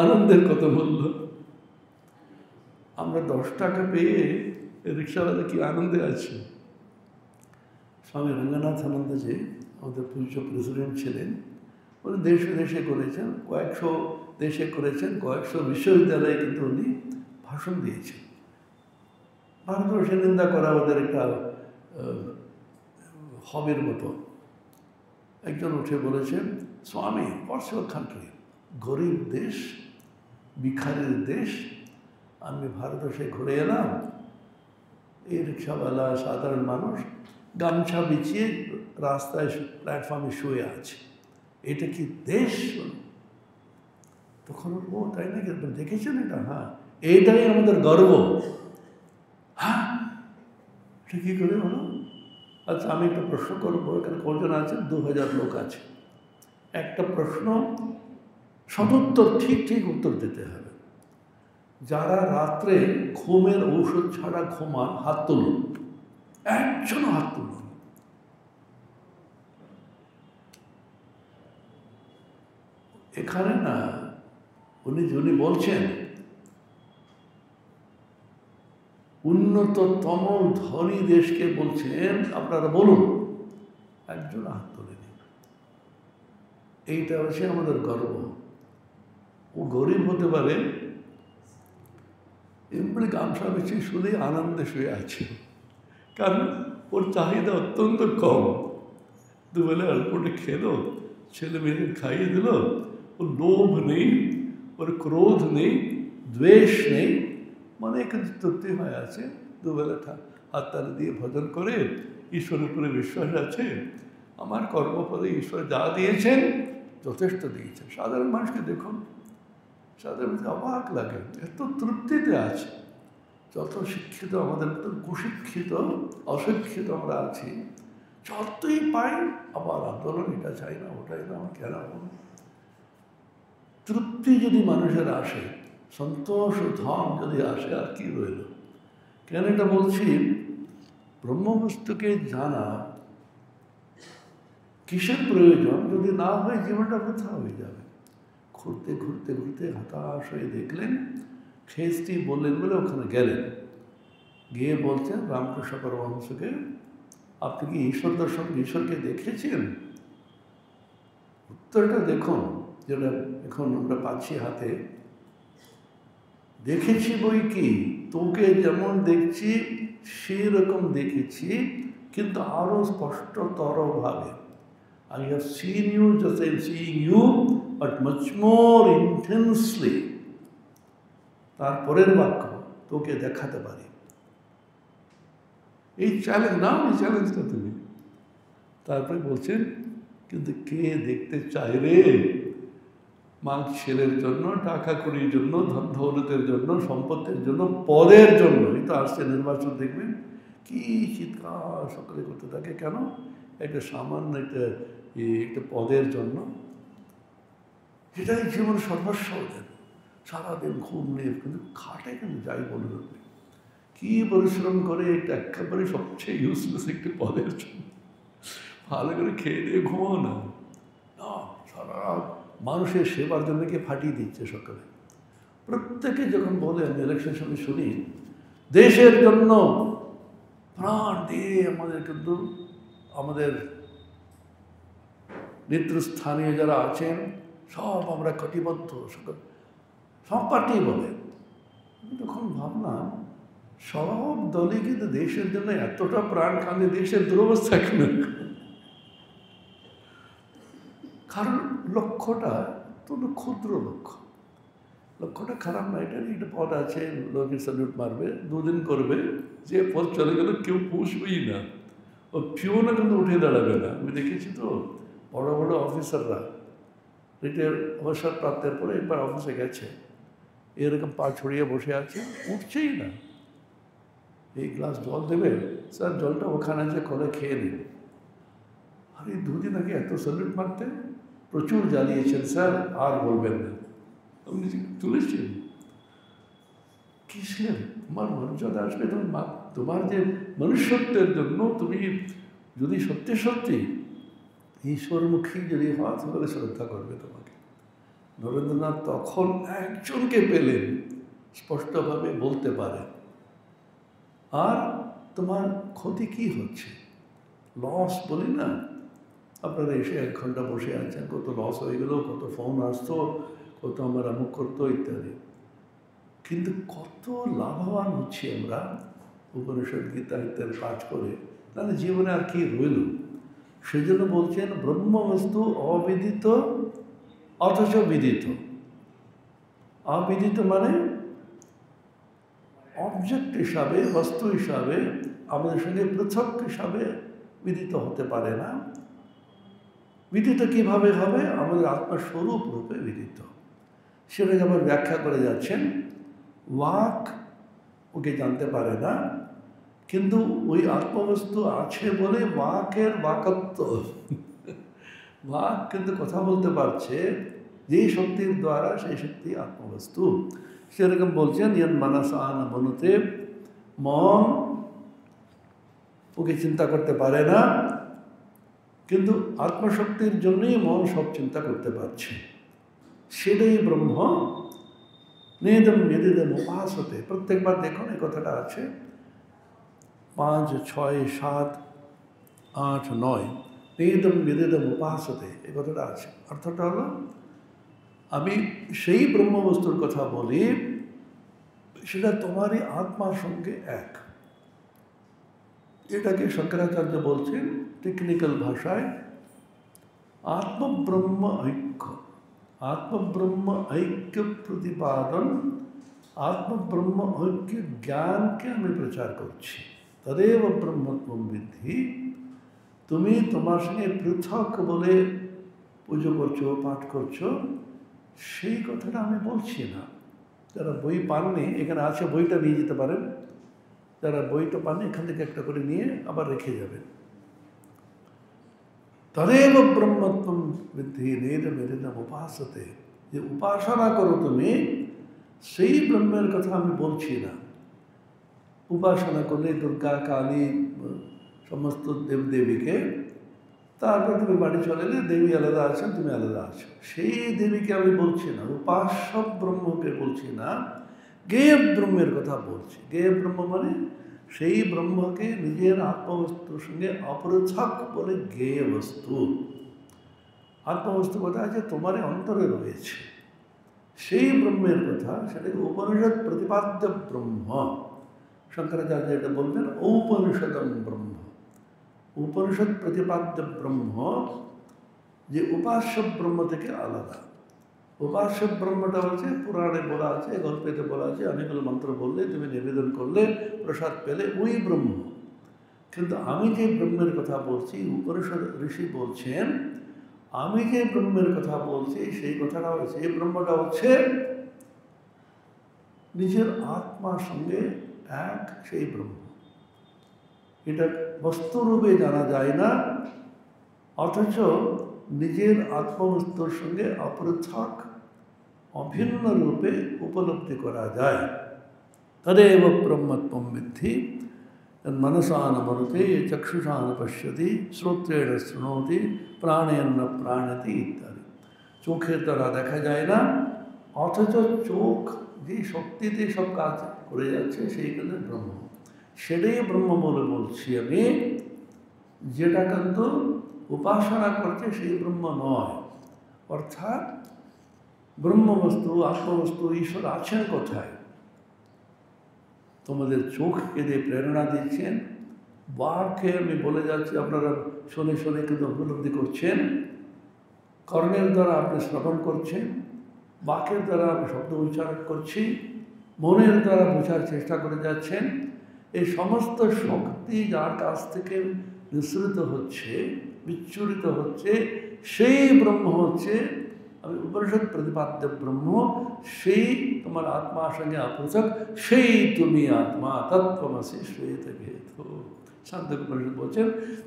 আনন্দের কত মূল্য? আমরা 10 টাকা পেয়ে রিক্সাওয়ালা কি আনন্দে আছে? স্বামী রঙ্গনাথানন্দ যে আমাদের পূজ্য প্রেসিডেন্ট ছিলেন, উনি দেশ বিদেশে করেছেন, কয়েকশো দেশে করেছেন, কয়েকশো বিশ্ববিদ্যালয়ে কিন্তু উনি ভাষণ দিয়েছেন। ভারতবর্ষে নিন্দা করা ওদের একটা হবের মতো। একজন উঠে বলেছেন, স্বামী, হোয়াটস ইউর কান্ট্রি? গরিব দেশ, ভিখারির দেশ, আমি ভারতবর্ষে ঘুরে এলাম, এই রিক্সাওয়ালা সাধারণ মানুষ গামছা বিছিয়ে রাস্তায় প্ল্যাটফর্মে শুয়ে আছে, এটা কি দেশ? তখন ও তাই নাকি, দেখেছেন এটা? হ্যাঁ, এইটাই আমাদের গর্ব। হ্যাঁ, এটা কী করে হলো? আচ্ছা, আমি একটা প্রশ্ন করবো, এখানে কজন আছে? 2000 লোক আছে। একটা প্রশ্ন সদুত্তর, ঠিক ঠিক উত্তর দিতে হবে। যারা রাত্রে ঘুমের ঔষধ ছাড়া ঘুমান, হাত তুলুন। একজনও হাত তুলুন। এখানে না, উনি বলছেন উন্নততম ধনী দেশকে বলছেন আপনারা বলুন, একজন হাত তোলেনি। এইটা হচ্ছে আমাদের গর্ব। ও গরিব হতে পারে, এমনি গামছা বেশি শুধু আনন্দে শুয়ে আছে, কারণ ওর চাহিদা অত্যন্ত কম। দুবেলা অল্পটা খেলো, ছেলে মেয়েদের খাইয়ে দিল, ওর লোভ নেই, ওর ক্রোধ নেই, দ্বেষ নেই, মানে কিন্তু তৃপ্তি হয়ে আছে। দুবেলা হাততালি দিয়ে ভজন করে, ঈশ্বরের উপরে বিশ্বাস আছে, আমার কর্মফলে ঈশ্বর যা দিয়েছেন যথেষ্ট দিয়েছেন। সাধারণ মানুষকে দেখুন, সাধারণ মানুষ অবাক লাগে, এত তৃপ্তিতে আছে। যত শিক্ষিত আমাদের মতো কুশিক্ষিত অশিক্ষিত আমরা আছি, যতই পাই আবার আন্দোলন, এটা চাই না, ওটাই না, আমার কেন। তৃপ্তি যদি মানুষের আসে, সন্তোষ ও ধন যদি আসে, আর কি রইল? কেন এটা বলছি? ব্রহ্মবস্তুকে জানা কিসের প্রয়োজন? যদি না হয় জীবনটা বৃথা হয়ে যাবে। ঘুরতে ঘুরতে ঘুরতে হতাশ হয়ে দেখলেন, খেস্তি বললেন বলে ওখানে গেলেন, গিয়ে বলছেন রামকৃষ্ণ পরমহংসকে, আপনি কি ঈশ্বর দর্শন, ঈশ্বরকে দেখেছেন? উত্তরটা দেখুন, যেটা এখন আমরা পাচ্ছি হাতে। দেখেছি বই কি, তোকে যেমন দেখছি সেই রকম দেখেছি, কিন্তু আরও স্পষ্টতরভাবে। I have seen you just as I'm seeing you, but much more intensely. তারপরের বাক্য, তোকে দেখাতে পারি। এই চ্যালেঞ্জ নাও, এই চ্যালেঞ্জটা তুমি। তারপরে বলছেন, কিন্তু কে দেখতে চায় রে? মা ছেলের জন্য, টাকা কড়ির জন্য, ধন দৌলতের জন্য, সম্পত্তির জন্য, পদের জন্য। এই তো আসছে নির্বাচন, দেখবেন কি চিৎকার সকলে করতে থাকে। কেন? একটা সামান্য একটা পদের জন্য। এটাই জীবন সর্বস্ব ওদের। সারাদিন ঘুম নেই, কিন্তু খাটে কিন্তু যাই বলুন, কি পরিশ্রম করে, এটা একেবারে সবচেয়ে ইউজলেস একটি পদের জন্য। ভালো করে খেয়ে দিয়ে ঘুমাও না, সারা মানুষের সেবার জন্য কে ফাটিয়ে দিচ্ছে সকালে। প্রত্যেকে যখন বলে, আমি ইলেকশন সময় শুনি, দেশের জন্য প্রাণ দিয়ে আমাদের, কিন্তু আমাদের নেতৃস্থানীয় যারা আছেন সব আমরা কটিবদ্ধ, সব পার্টি বলে। তখন ভাবলাম, সব দলই কিন্তু দেশের জন্য এতটা প্রাণ কাঁদে, দেশের দুরবস্থা কেন? কারণ লক্ষ্যটা অত্যন্ত ক্ষুদ্র লক্ষ্য। লক্ষ্যটা খারাপ না, এটা একটা পদ আছে, লোকে স্যালুট মারবে, দুদিন করবে, যে পদ চলে গেলে কেউ পুষবেই না। ও পিওনা কিন্তু উঠে দাঁড়াবে না। আমি দেখেছি তো, বড় বড় অফিসাররা রিটায়ার অবসরপ্রাপ্তের পরে একবার অফিসে গেছে, এরকম পা ছড়িয়ে বসে আছে, উঠছেই না। এই গ্লাস জল দেবে, স্যার জলটা ওখানে আছে, কলে খেয়ে নিন। আর এই দুদিন আগে এত স্যালুট মারতে, প্রচুর জ্বালিয়েছেন স্যার, আর বলবেন না। আপনি তুলেছেন কিসের? তোমার মর্যাদা আসবে, তোমার যে মনুষ্যত্বের জন্য তুমি যদি সত্যি সত্যি ঈশ্বরমুখী যদি হওয়া, তাহলে শ্রদ্ধা করবে তোমাকে। নরেন্দ্রনাথ তখন একজনকে পেলেন, স্পষ্টভাবে বলতে পারে, আর তোমার ক্ষতি কি হচ্ছে, লস বলি না, আপনারা এসে 1 ঘন্টা বসে আছেন, কত লস হয়ে গেল, কত ফোন আসতো, কত আমার আমুক করতো ইত্যাদি, কিন্তু কত লাভবান হচ্ছি আমরা উপনিষদ গীতা ইত্যাদি পাঠ করে, তাহলে জীবনে আর কি রইল? সেজন্য বলছেন ব্রহ্মবস্তু অবিদিত অথচ বিদিত। অবিদিত মানে অবজেক্ট হিসাবে, বস্তু হিসাবে আমাদের সঙ্গে পৃথক হিসাবে বিদিত হতে পারে না। বিদিত কিভাবে হবে? আমাদের আত্মস্বরূপ রূপে বিদিত। সেটাকে আবার ব্যাখ্যা করে যাচ্ছেন, ওয়াক ওকে জানতে পারে না, কিন্তু ওই আত্মবস্তু আছে বলে বাকের বাকত্ব, বাক কিন্তু কথা বলতে পারছে যে শক্তির দ্বারা, সেই শক্তি আত্মবস্তু। সেরকম বলছেন ইয়ন মানসান মনুতে, মন ওকে চিন্তা করতে পারে না, কিন্তু আত্মশক্তির জন্যই মন সব চিন্তা করতে পারছে। সেটাই ব্রহ্ম। নেদম নিদিদম উপাসতে, প্রত্যেকবার দেখুন এই কথাটা আছে 5, 6, 7, 8, 9, নেদম নিদিদম উপাসতে, এই কথাটা আছে। অর্থটা হলো আমি সেই ব্রহ্মবস্তুর কথা বলি, সেটা তোমারই আত্মার সঙ্গে এক। এটাকে শঙ্করাচার্য বলছেন টেকনিক্যাল ভাষায় আত্মব্রহ্ম ঐক্য। आत्मब्रह्म ऐक्य प्रतिपादन, आत्मब्रह्म ऐक्य ज्ञान के हमें प्रचार करছি। तदेव ब्रह्मत्वं विद्धि। তুমি তোমার সঙ্গে পৃথক বলে পুজো করছো, পাঠ করছো, সেই কথাটা আমি বলছি না। যারা বই পাননি, এখানে আছে, বইটা নিয়ে যেতে পারেন। যারা বইটা পাননি, এখান থেকে একটা করে নিয়ে আবার রেখে যাবেন। তদেব ব্রহ্মত্বম বৃদ্ধি নেদম এদেদম উপাসতে, যে উপাসনা করো তুমি, সেই ব্রহ্মের কথা আমি বলছি না। উপাসনা করলে দুর্গা, কালী, সমস্ত দেবদেবীকে, তারপর তুমি বাড়ি চলে এলে, দেবী আলাদা আছেন, তুমি আলাদা আছো, সেই দেবীকে আমি বলছি না, উপাস্য ব্রহ্মকে বলছি না, জ্ঞেয় ব্রহ্মের কথা বলছি। জ্ঞেয় ব্রহ্ম মানে সেই ব্রহ্মকে নিজের আত্মবস্তুর সঙ্গে অপৃথক বলে জ্ঞেয় বস্তু। আত্মবস্তু কথা আছে তোমার অন্তরে রয়েছে, সেই ব্রহ্মের কথা, সেটাকে উপনিষদ প্রতিপাদ্য ব্রহ্ম। শঙ্করাচার্য এটা বলবেন ঔপনিষদম ব্রহ্ম। উপনিষদ প্রতিপাদ্য ব্রহ্ম যে উপাস্য ব্রহ্ম থেকে আলাদা। উপাস্য ব্রহ্মটা হচ্ছে পুরাণে বলা আছে, গল্পেতে বলা আছে, অনেকগুলো মন্ত্র বললে, তুমি নিবেদন করলে, প্রসাদ পেলে, ওই ব্রহ্ম। কিন্তু আমি যে ব্রহ্মের কথা বলছি, উপনিষদ ঋষি বলছেন, আমি যে ব্রহ্মের কথা বলছি, সেই কথাটা হচ্ছে, এই ব্রহ্মটা হচ্ছে নিজের আত্মার সঙ্গে এক, সেই ব্রহ্ম। এটা বস্তুরূপে জানা যায় না, অথচ নিজের আত্মবস্তুর সঙ্গে অপৃথক অভিন্ন রূপে উপলব্ধি করা যায়। তদেব ব্রহ্মত্বম বিদ্ধি মনসা ন মনুতে, চক্ষুষা ন পশ্যতি, শ্রোত্রেণ শৃণোতি, প্রাণেন ন প্রাণতি ইত্যাদি। চোখের দ্বারা দেখা যায় না, অথচ চোখ যে শক্তিতে সব কাজ করে যাচ্ছে, সেইখানে ব্রহ্ম। সেটাই ব্রহ্ম বলে বলছি আমি। যেটা কিন্তু উপাসনা করছে সেই ব্রহ্ম নয়। অর্থাৎ ব্রহ্মবস্তু, আত্মবস্তু, ঈশ্বর আছেন কোথায়? তোমাদের চোখকে দিয়ে প্রেরণা দিচ্ছেন, বাককে আমি বলে যাচ্ছি, আপনারা শুনে শুনে কিন্তু উপলব্ধি করছেন, কর্ণের দ্বারা আপনি শ্রবণ করছেন, বাকের দ্বারা আমি শব্দ উচ্চারণ করছি, মনের দ্বারা বোঝার চেষ্টা করে যাচ্ছেন। এই সমস্ত শক্তি যার কাছ থেকে নিঃসৃত হচ্ছে, বিচ্ছুরিত হচ্ছে, সেই ব্রহ্ম হচ্ছে আমি উপনিষদ প্রতিপাদ্য ব্রহ্ম। সেই তোমার আত্মার সঙ্গে অপৃথক, সেই তুমি আত্মা, তত্ত্বমসি শ্বেত ভেদ। শান্ত উপনিষদ বলছেন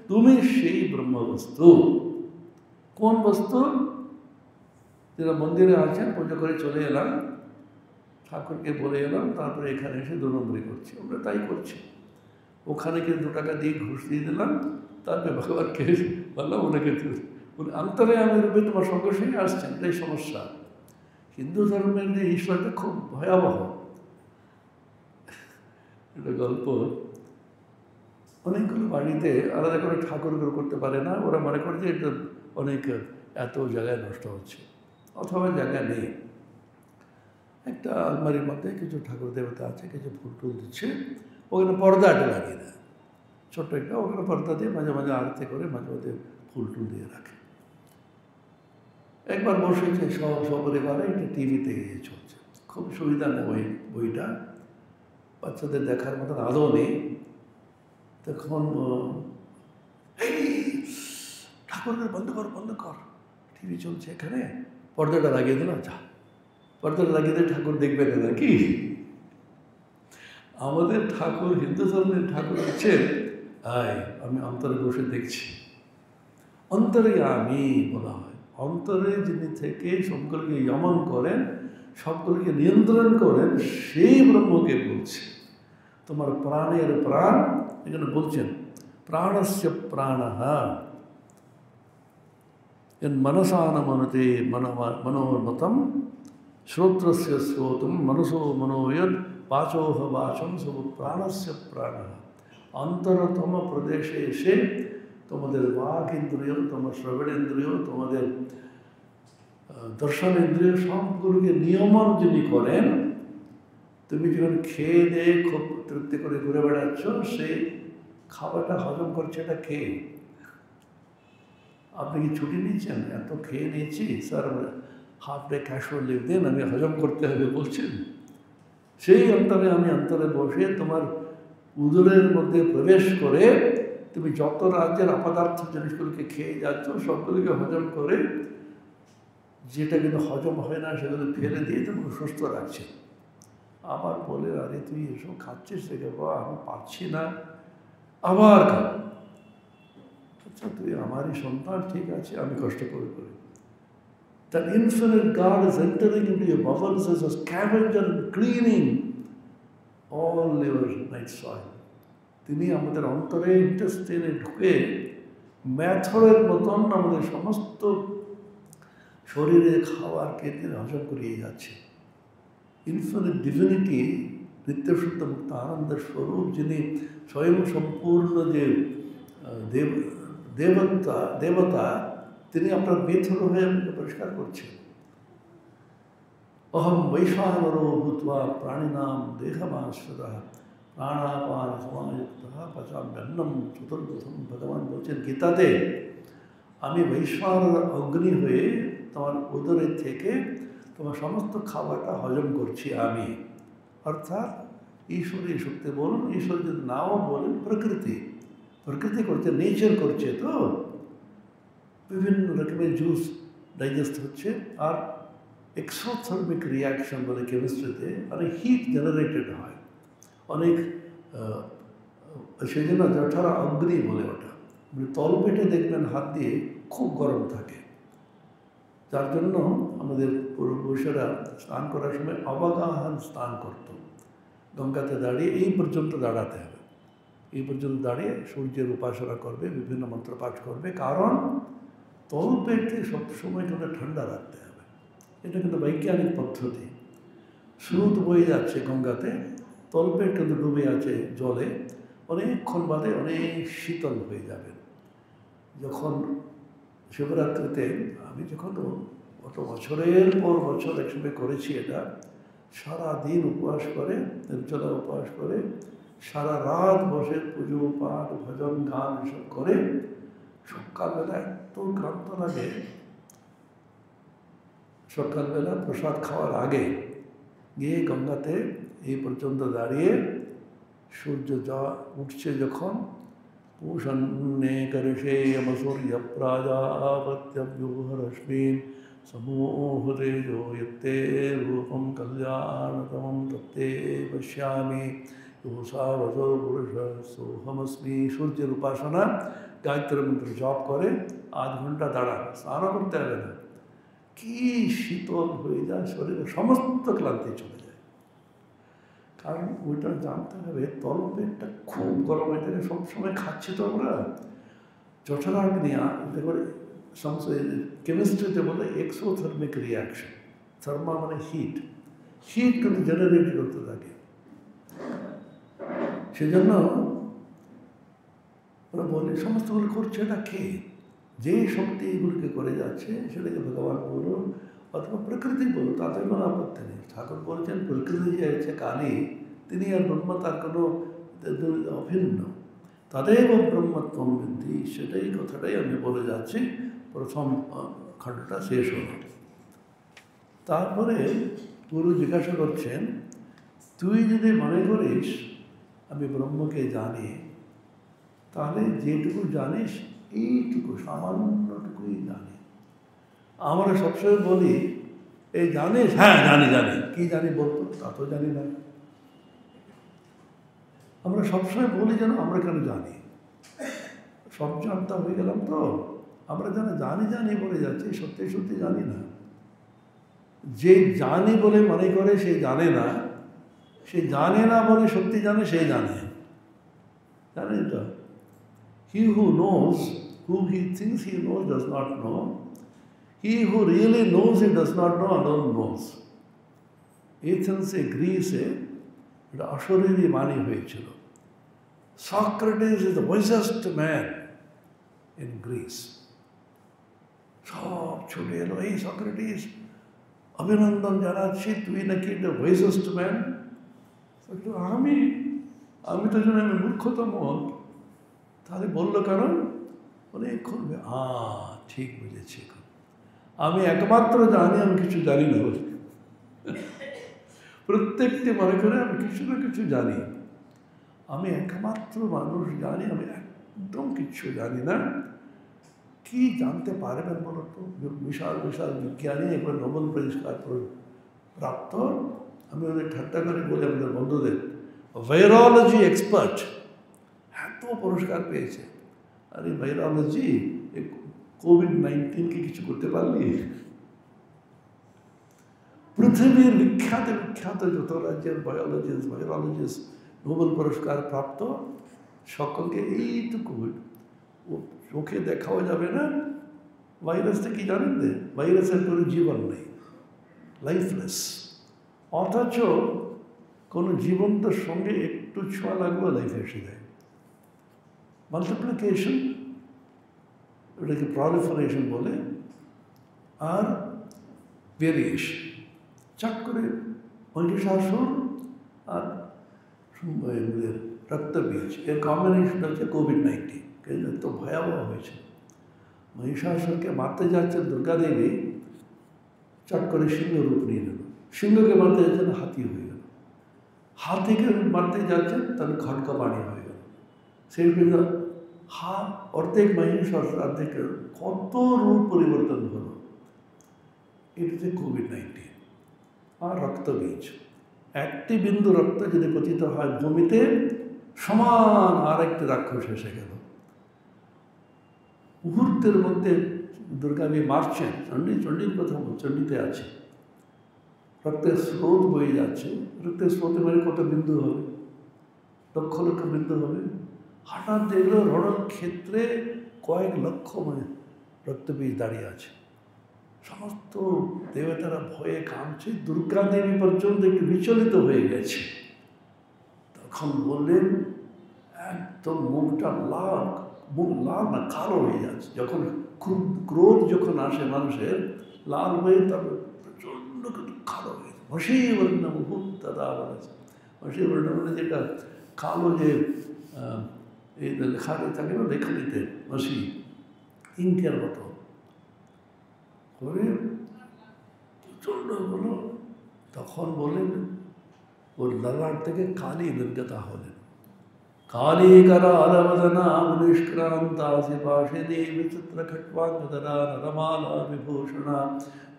তুমি সেই ব্রহ্মবস্তু। কোন বস্তু? যারা মন্দিরে আছেন, পুজো করে চলে এলাম, ঠাকুরকে বলে এলাম, তারপরে এখানে এসে 2 নম্বরই করছি। আমরা তাই করছি। ওখানে কিন্তু 2 টাকা দিয়ে ঘুষ দিয়ে দিলাম, তারপরে ভগবানকে বললাম, ওনাকে অন্তরে আমি রূপে তোমার সঙ্গে সঙ্গে আসছেন। এটাই সমস্যা। হিন্দু ধর্মের যে ঈশ্বরটা খুব ভয়াবহ। এটা গল্প, অনেকগুলো বাড়িতে আলাদা করে ঠাকুর করতে পারে না। ওরা মনে করে যে এটা অনেক এত জায়গায় নষ্ট হচ্ছে, অথবা জায়গা নেই। একটা আলমারির মধ্যে কিছু ঠাকুর দেবতা আছে, কিছু ফুল টুল দিচ্ছে, ওখানে পর্দাটা লাগিয়ে দেয়, ছোট্ট একটা, ওখানে পর্দা দিয়ে মাঝে মাঝে আরতি করে, মাঝে মাঝে ফুল টুল দিয়ে রাখে। একবার বসেছে সপরিবারে, এটা টিভিতে চলছে, খুব সুবিধা নেই বইটা, বাচ্চাদের দেখার মতন আলো নেই। তখন ঠাকুরকে বন্ধ কর, টিভি চলছে এখানে, পর্দাটা লাগিয়ে দিল। যা, পর্দাটা লাগিয়ে দিয়ে ঠাকুর দেখবে না নাকি? আমাদের ঠাকুর, হিন্দু ধর্মের ঠাকুর হচ্ছে আয় আমি অন্তরে বসে দেখছি। অন্তরে আমি বলা হয়, অন্তরে যিনি থেকে সবগুলোকে যমন করেন, সবগুলোকে নিয়ন্ত্রণ করেন, সেই ব্রহ্মকে বলছে। তোমার প্রাণের প্রাণ, এখানে বলছেন প্রাণস্য প্রাণঃ মনসা ন মনতে মনোমতম শ্রোত্রস্য শ্রোতুম মনসো মনোয়দ বাচোহ বাচম সব প্রাণস্য প্রাণঃ। অন্তরতম প্রদেশে এসে তোমাদের বাক ইন্দ্রিয়, তোমার শ্রবণেন্দ্রিয়, তোমাদের দর্শনেন্দ্রিয় সবগুলোকে নিয়মন যিনি করেন, তুমি যখন খেয়ে দিয়ে খুব তৃপ্তি করে ঘুরে বেড়াচ্ছ, সেই খাবারটা হজম করছে এটা খেয়ে। আপনি কি ছুটি নিচ্ছেন? এত খেয়ে নিয়েছি sir, half day casual leave দিন, আমি হজম করতে হবে বলছেন। সেই অন্তরে আমি অন্তরে বসে তোমার উদরের মধ্যে প্রবেশ করে তুমি যত রাজ্যের অপদার্থ জিনিসগুলোকে খেয়ে যাচ্ছ সবগুলোকে হজম করে, যেটা কিন্তু হজম হয় না সেগুলো ফেলে দিয়ে তোমাকে সুস্থ রাখছে। আবার বলে আরে তুই এসব খাচ্ছিস রেখে বা আমি পাচ্ছি না, আবার খা। আচ্ছা তুই আমারই সন্তান, ঠিক আছে আমি কষ্ট করে করি। That infinite God is entering into your bowels as a scavenger and cleaning all your night soil. তিনি আমাদের অন্তরে ইন্টেস্টাইনে ঢুকে ম্যাথরের মতন আমাদের সমস্ত শরীরে খাওয়ারকে তিনি হজম করিয়ে যাচ্ছে। ইনফিনিট ডিভিনিটি, নিত্যশুদ্ধ মুক্ত আনন্দের স্বরূপ, যিনি স্বয়ং সম্পূর্ণ যে দেবতা, তিনি আপনার বেথর হয়ে আমাকে পরিষ্কার করছেন। অহম বৈশ্বানরো ভূত্বা প্রাণিনাম দেহমাশ্রিতঃ প্রাণাপান সমাযুক্তঃ পচাম্যন্নম চতুর্দশম। ভগবান বলছেন গীতাতে, আমি বৈশ্বানর অগ্নি হয়ে তোমার উদরের থেকে তোমার সমস্ত খাবারটা হজম করছি আমি। অর্থাৎ ঈশ্বরী শক্তি বলুন, ঈশ্বর যদি নাও বলেন প্রকৃতি করছে, নেচার করছে। তো বিভিন্ন রকমের জুস ডাইজেস্ট হচ্ছে, আর এক্সোথার্মিক রিয়াকশন বলে কেমিস্ট্রিতে, অনেক হিট জেনারেটেড হয়, অনেক সেই জন্য জঠরা অগ্নি বলে ওটা। তলপেটে দেখবেন হাত দিয়ে খুব গরম থাকে, যার জন্য আমাদের পূর্বপুরুষেরা স্নান করার সময় অবগাহন স্নান করত। গঙ্গাতে দাঁড়িয়ে এই পর্যন্ত দাঁড়াতে হবে, এই পর্যন্ত দাঁড়িয়ে সূর্যের উপাসনা করবে, বিভিন্ন মন্ত্র পাঠ করবে, কারণ তলপেটকে সবসময় কিন্তু ঠান্ডা রাখতে হবে। এটা কিন্তু বৈজ্ঞানিক পদ্ধতি। স্রোত বয়ে যাচ্ছে গঙ্গাতে, তলপেট কিন্তু ডুবে আছে জলে, অনেকক্ষণ বাদে অনেক শীতল হয়ে যাবে। যখন শিবরাত্রিতে আমি যখন গত বছরের পর বছর একসঙ্গে করেছি এটা, সারাদিন উপবাস করে, নির্জলা উপবাস করে, সারা রাত বসে পুজো পাঠ ভজন গান এসব করে, সকালবেলা এত ক্লান্ত লাগে, সকালবেলা প্রসাদ খাওয়ার আগে গিয়ে গঙ্গাতে এই পর্যন্ত দাঁড়িয়ে সূর্য যা উঠছে যখন, पूषन्ने कर्षे यमसूर्य प्राजापत्यव्यूहरश्मीन् समूहतेजो यत्ते रूपं कल्याणतमं तत्ते पश्यामि योऽसावसो पुरुषः सोऽहमस्मि। সূর্যের উপাসনা গায়ত্রী মন্ত্র জপ করে 8 ঘন্টা দাঁড়ান, স্নান করতে হবে না, কি শীতল হয়ে যায় শরীরে, সমস্ত ক্লান্তি চলে যায়। কারণ ওইটা জানতে হবে তলপেটটা খুব গরম হয়ে থাকে, সবসময় খাচ্ছি তো আমরা জঠরাগ্নিয়া। দেখো কেমিস্ট্রিতে বলে এক্সোথার্মিক রিয়াকশন, থার্মা মানে হিট, হিট কিন্তু জেনারেট করতে থাকে। সেজন্য ওরা বলে সমস্তগুলো করছে এটা খেয়ে, যে শক্তি এগুলোকে করে যাচ্ছে সেটাকে ভগবান বলুন অথবা প্রকৃতি বলুন, তাদের কোনো আপত্তি নেই। ঠাকুর বলছেন প্রকৃতি যে হচ্ছে কালী, তিনি আর ব্রহ্ম তার কোনো অভিন্ন, তাদেরও ব্রহ্মত্বম বৃদ্ধি, সেটাই কথাটাই আমি বলে যাচ্ছি। প্রথম খণ্ডটা শেষ হল। তারপরে গুরু জিজ্ঞাসা করছেন, তুই যদি মনে করিস আমি ব্রহ্মকে জানি, তাহলে যেটুকু জানিস এইটুকু সামান্যটুকুই জানি। আমরা সবসময় বলি এই জানিস, হ্যাঁ জানি জানি, কি জানি বলতো, তা তো জানি না। আমরা সবসময় বলি যেন আমরা কেন জানি, সব জানতা হয়ে গেলাম তো, আমরা যেন জানি জানি বলে যাচ্ছি, সত্যি সত্যি জানি না। যে জানি বলে মনে করে সে জানে না, সে জানে না বলে সত্যি জানে সেই জানে, জানেন তো? He who knows, who he thinks he knows does not know. He who really knows he does not know alone knows. এথেন্সে, গ্রিসে এটা অশরীরী বাণী হয়েছিল। Socrates is the wisest man in Greece. সব ছুটে এলো, এই সক্রেটিস অভিনন্দন জানাচ্ছি, তুই নাকি দ্য ওয়াইজেস্ট ম্যান। আমি তো জানি আমি মূর্খতম। তাহলে বললো কেন? অনেকক্ষণ ঠিক বুঝেছি, আমি একমাত্র জানি, আমি কিছু জানি না বলে। প্রত্যেকটি মনে করে আমি কিছু না কিছু জানি, আমি একমাত্র মানুষ জানি, আমি একদম কিচ্ছু জানি না। কি জানতে পারবেন বলো তো? বিশাল বিশাল বিজ্ঞানী, একবার নোবেল পুরস্কার প্রাপ্ত। আমি ওদের ঠাট্টা করে বলি আমাদের বন্ধুদের, ভাইরোলজি এক্সপার্ট, এত পুরস্কার পেয়েছে। আরে ভাইরোলজি, কোভিড-19 কি কিছু করতে পারলি? পৃথিবীর বিখ্যাত বিখ্যাত যত রাজ্যের ভাইরোলজিস্ট নোবেল পুরস্কার প্রাপ্ত, সকলকে এইটুকু ও চোখে দেখাও যাবে না। ভাইরাসটা কি জানেন? ভাইরাসের কোনো জীবন নেই, লাইফলেস। অথচ কোনো জীবনটার সঙ্গে একটু ছোঁয়া লাগলো, লাইফ এসে যায়। মাল্টিপ্লিকেশন, এটাকে প্রলিফারেশন বলে, আর ভেরিয়েশন। চাক করে মহিষাসুর আর রক্তবীজ, এর কম্বিনেশন হচ্ছে কোভিড-19। এত ভয়াবহ হয়েছে। মহিষাসুরকে মারতে যাচ্ছেন দুর্গা দেবী, চট করে সিংহ রূপ নিয়ে নিল। সিংহকে মারতে যাচ্ছেন, হাতি হয়ে গেল। হাতিকে মারতে যাচ্ছেন, তাহলে খড়কা বাণী হয়ে গেল। সেই অর্ধেক মহিষাসুর, অর্ধেক, কত রূপ পরিবর্তন হলো। এটা হচ্ছে কোভিড-19। আর রক্তবীজ, একটি বিন্দু রক্ত যদি পতিত হয় ভূমিতে, সমান আর একটি রাক্ষস এসে গেল। মুহূর্তের মধ্যে দুর্গাবী মারছেন, চণ্ডীর কথা চণ্ডীতে আছে, রক্তের স্রোত বয়ে যাচ্ছে। রক্তের স্রোতে মানে কত বিন্দু হবে? লক্ষ লক্ষ বিন্দু হবে। হঠাৎ দেখলো রণক্ষেত্রে কয়েক লক্ষ রক্তবীজ দাঁড়িয়ে আছে। সমস্ত দেবতারা ভয়ে কাঁপছে, দুর্গা দেবী পর্যন্ত একটু বিচলিত হয়ে গেছে। তখন বললেন, একদম মুখটা লাল, মুখ লাল না কালো হয়ে যাচ্ছে। যখন খুব ক্রোধ যখন আসে মানুষের, লাল হয়ে তারপর প্রচণ্ড কালো হয়ে যায়। মশীবর্ণ মুহুত দাদা বলেছে। মশীবর্ণ মানে যেটা কালো, যে এই লেখাতে থাকে না, লেখালিতে মশি, ইঙ্কের মতো করে প্রচণ্ড হলো। তখন বলেন, ওর ললাট থেকে কালী নির্গতা হলেন। কালী करालवदना निष्क्रांतासि पाशे विचित्र खट्वांगदरा नरमाला विभूषणा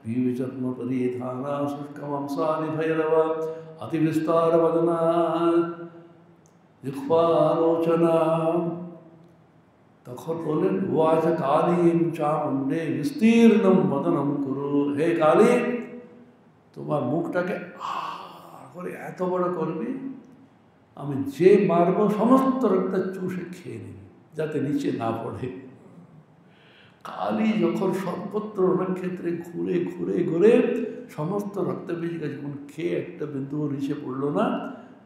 बीविचर्म परिधाना शुष्कवंसानि भैरव अतिविस्तारवदना जिह्वालोचना। তখন বলেন, ও আছে কালীম চামুণ্ডে বিস্তীর্ণম বদনম কুরু। হে কালী, তোমার মুখটাকে করে এত বড় করবি, আমি যে মারব সমস্ত রক্ত চুষে খেয়ে নিবি, যাতে নিচে না পড়ে। কালী যখন সর্বত্র রণক্ষেত্রে ঘুরে ঘুরে ঘুরে সমস্ত রক্তবীজকে যখন খেয়ে একটা বিন্দুও নিচে পড়লো না,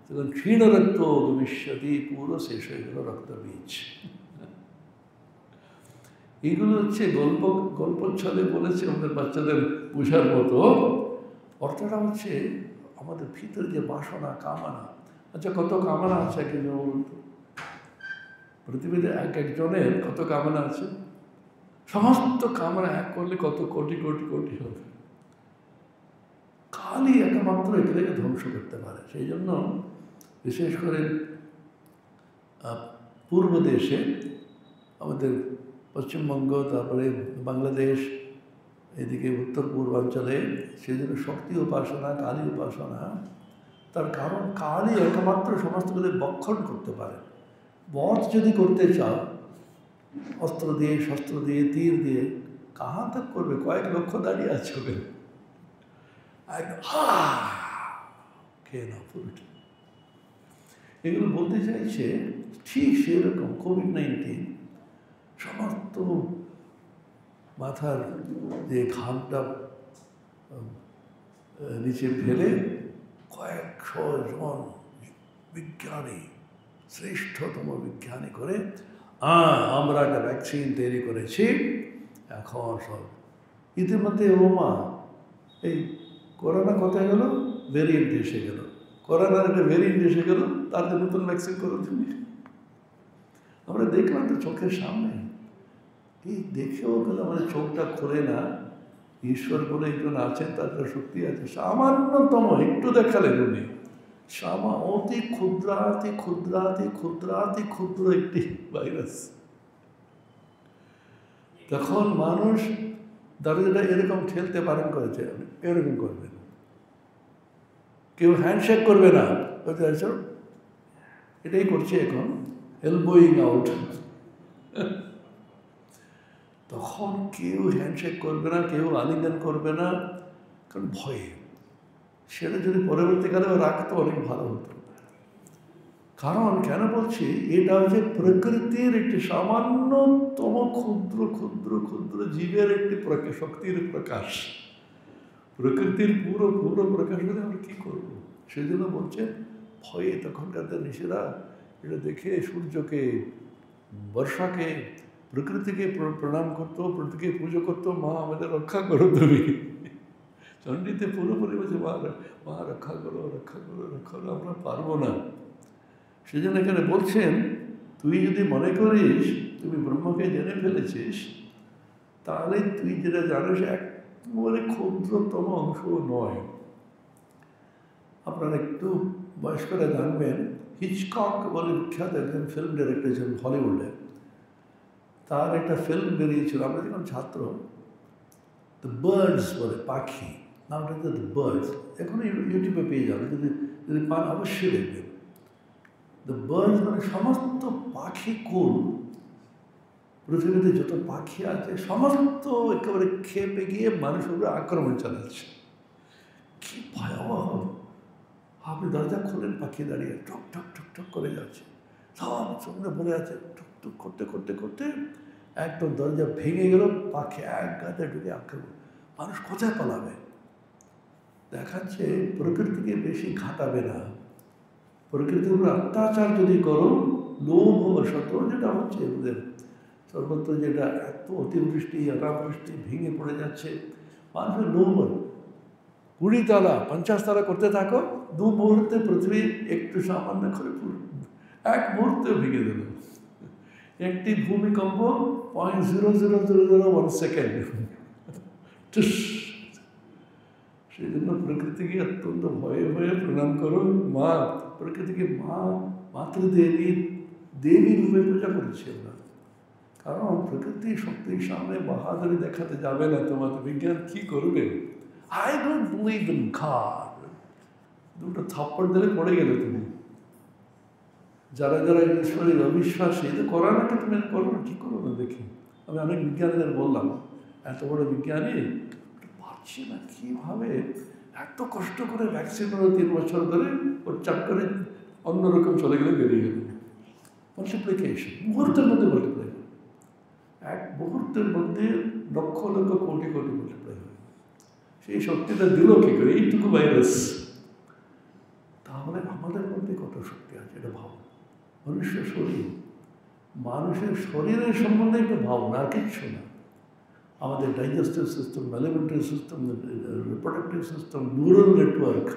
তখন ক্ষীণ রক্ত ভবিষ্যতি, পুরো শেষ হয়ে গেল রক্তবীজ। এইগুলো হচ্ছে গল্প ছলে বলেছে আমাদের বাচ্চাদের বোঝার মতো। অর্থটা হচ্ছে আমাদের ভিতরে যে বাসনা, কামনা। আচ্ছা, কত কামনা আছে একজন বলুন তো? পৃথিবীতে একজনের কত কামনা আছে? সমস্ত কামনা এক করলে কত কোটি কোটি কোটি হবে। কালই একমাত্র এগুলোকে ধ্বংস করতে পারে। সেই জন্য বিশেষ করে পূর্ব দেশে, আমাদের পশ্চিমবঙ্গ, তারপরে বাংলাদেশ, এদিকে উত্তর পূর্বাঞ্চলে, সেই জন্য শক্তি উপাসনা, কালী উপাসনা তার কারণ কালই একমাত্র সমস্তগুলি বক্ষণ করতে পারে। বধ যদি করতে চাও অস্ত্র দিয়ে, শস্ত্র দিয়ে, তীর দিয়ে, কাহা তক করবে? কয়েক লক্ষ দাঁড়িয়ে আছে ওখানে, একদম খেয়ে নাও পুরোটা। এগুলো বলতে চাইছে ঠিক সেরকম কোভিড-19 সমস্ত মাথার যে ঘামটা নিচে ফেলে কয়েকশো জন বিজ্ঞানী, শ্রেষ্ঠতম বিজ্ঞানী করে আমরা একটা ভ্যাকসিন তৈরি করেছি। এখন সব ইতিমধ্যে এই করোনা কোথায় গেল? ভেরিয়েন্ট এসে গেল। করোনার একটা ভেরিয়েন্ট এসে গেল, তার জন্য নতুন ভ্যাকসিন করো তুমি। আমরা দেখলাম তো চোখের সামনে, এই দেখেও গেলে আমাদের চোখটা খোলে না। ঈশ্বর বলে একজন আছেন, তার একটা শক্তি আছে। সামান্যতম একটু দেখালেন উনি, অতি ক্ষুদ্রাতি ক্ষুদ্রাতি ক্ষুদ্রাতি ক্ষুদ্র একটি ভাইরাস। তখন মানুষ দরজাটা এরকম ঠেলতে বারণ করেছে, এরকম করবেন, কেউ হ্যান্ডশেক করবে না। এটাই করছে এখন, এলবোয়িং আউট। তখন কেউ হ্যান্ডশেক করবে না, কেউ আলিঙ্গন করবে না, কারণ ভয়ে। সেটা যদি পরবর্তীকালেও রাখতো অনেক ভালো হতো। কারণ কেন বলছি, এটা হচ্ছে প্রকৃতির একটি সামান্যতম ক্ষুদ্র ক্ষুদ্র ক্ষুদ্র জীবের একটি শক্তির প্রকাশ। প্রকৃতির পুরো পুরো প্রকাশ হলে আমরা কী করবো? সেই জন্য বলছে ভয়ে তখনকার ঋষিরা এটা দেখে সূর্যকে, বর্ষাকে, প্রকৃতিকে প্রণাম করতো, প্রকৃতিকে পুজো করতো। মা আমাদের রক্ষা করো তুমি। চণ্ডীতে পুরোপুরি বলছে মা রক্ষা করো, রক্ষা করো, রক্ষা করো, আমরা পারবো না। সেই জন্য এখানে বলছেন, তুই যদি মনে করিস তুমি ব্রহ্মকে জেনে ফেলেছিস, তাহলে তুই যেটা জানিস একেবারে ক্ষুদ্রতম অংশ নয়। আপনারা একটু বয়স্করা জানবেন, হিচকক বলে বিখ্যাত একজন ফিল্ম ডিরেক্টর ছিলেন হলিউডে। তার একটা ফিল্ম বেরিয়েছিল, আমরা যখন ছাত্র, দ্য বার্ডস বলে, পাখি, নামটা হচ্ছে দ্য বার্ডস। এখন ইউটিউবে পেয়ে যাবে, যদি পান অবশ্যই দেখবেন। দ্য বার্ডস মানে সমস্ত পাখি কুল, পৃথিবীতে যত পাখি আছে সমস্ত একেবারে খেপে গিয়ে মানুষের উপরে আক্রমণ চালাচ্ছে। কি ভয়াবহ! আপনি দরজা খুলেন, পাখি দাঁড়িয়ে টক টক টক টক করে যাচ্ছে, সব সঙ্গে বলে আছে, টুক টুক করতে করতে করতে একদম দরজা ভেঙে গেল, পাখি এক গাতে ঢুকে আক্রমণ। মানুষ কোথায় পালাবে? দেখাচ্ছে প্রকৃতিকে বেশি ঘাটাবে না। প্রকৃতির উপর অত্যাচার যদি করো, লোভ বশত, যেটা হচ্ছে ওদের সর্বত্র, যেটা এত অতিবৃষ্টি, অনাবৃষ্টি, ভেঙে পড়ে যাচ্ছে, মানুষের লোভ। 20 তলা 50 তলা করতে থাকো, 2 মুহূর্তে পৃথিবী একটু সামান্য করে এক মুহূর্তে ভেঙে দেব। একটি ভূমিকম্প 0.0001 সেকেন্ড। সেই জন্য প্রকৃতিকে অত্যন্ত ভয়ে ভয়ে প্রণাম করো। মা প্রকৃতিকে মাতৃদেবী, দেবী রূপে পূজা করছি আমরা। কারণ প্রকৃতি শক্তির সামনে বাহাদুরি দেখাতে যাবে না। তোমাদের বিজ্ঞান কি করবে? I don't believe in God. দুটো থাপ্পড় দিলে পড়ে গেলে তুমি। যারা যারা ঈশ্বরের অবিশ্বাসী, তো করোনাকে তুমি করো না, কী করো না দেখি। আমি অনেক বিজ্ঞানীদের বললাম, এত বড় বিজ্ঞানী, পারছি না কীভাবে এত কষ্ট করে ভ্যাকসিন হলো 3 বছর ধরে, ওর চাপ করে অন্যরকম চলে গেলে বেরিয়ে গেল। মাল্টিপ্লিকেশন, মুহূর্তের মধ্যে মাল্টিপ্লাই হয়, এক মুহূর্তের মধ্যে লক্ষ লক্ষ কোটি কোটি মাল্টিপ্লাই হয়। সেই শক্তিটা দিল কী করে? এইটুকু ভাইরাস। তাহলে আমাদের মধ্যে কত শক্তি আছে এটা ভাব। মনুষ্য শরীর, মানুষের শরীরের সম্বন্ধে একটু ভাবনা, আর কিচ্ছু না। আমাদের digestive system, elementary system, reproductive system, neural network,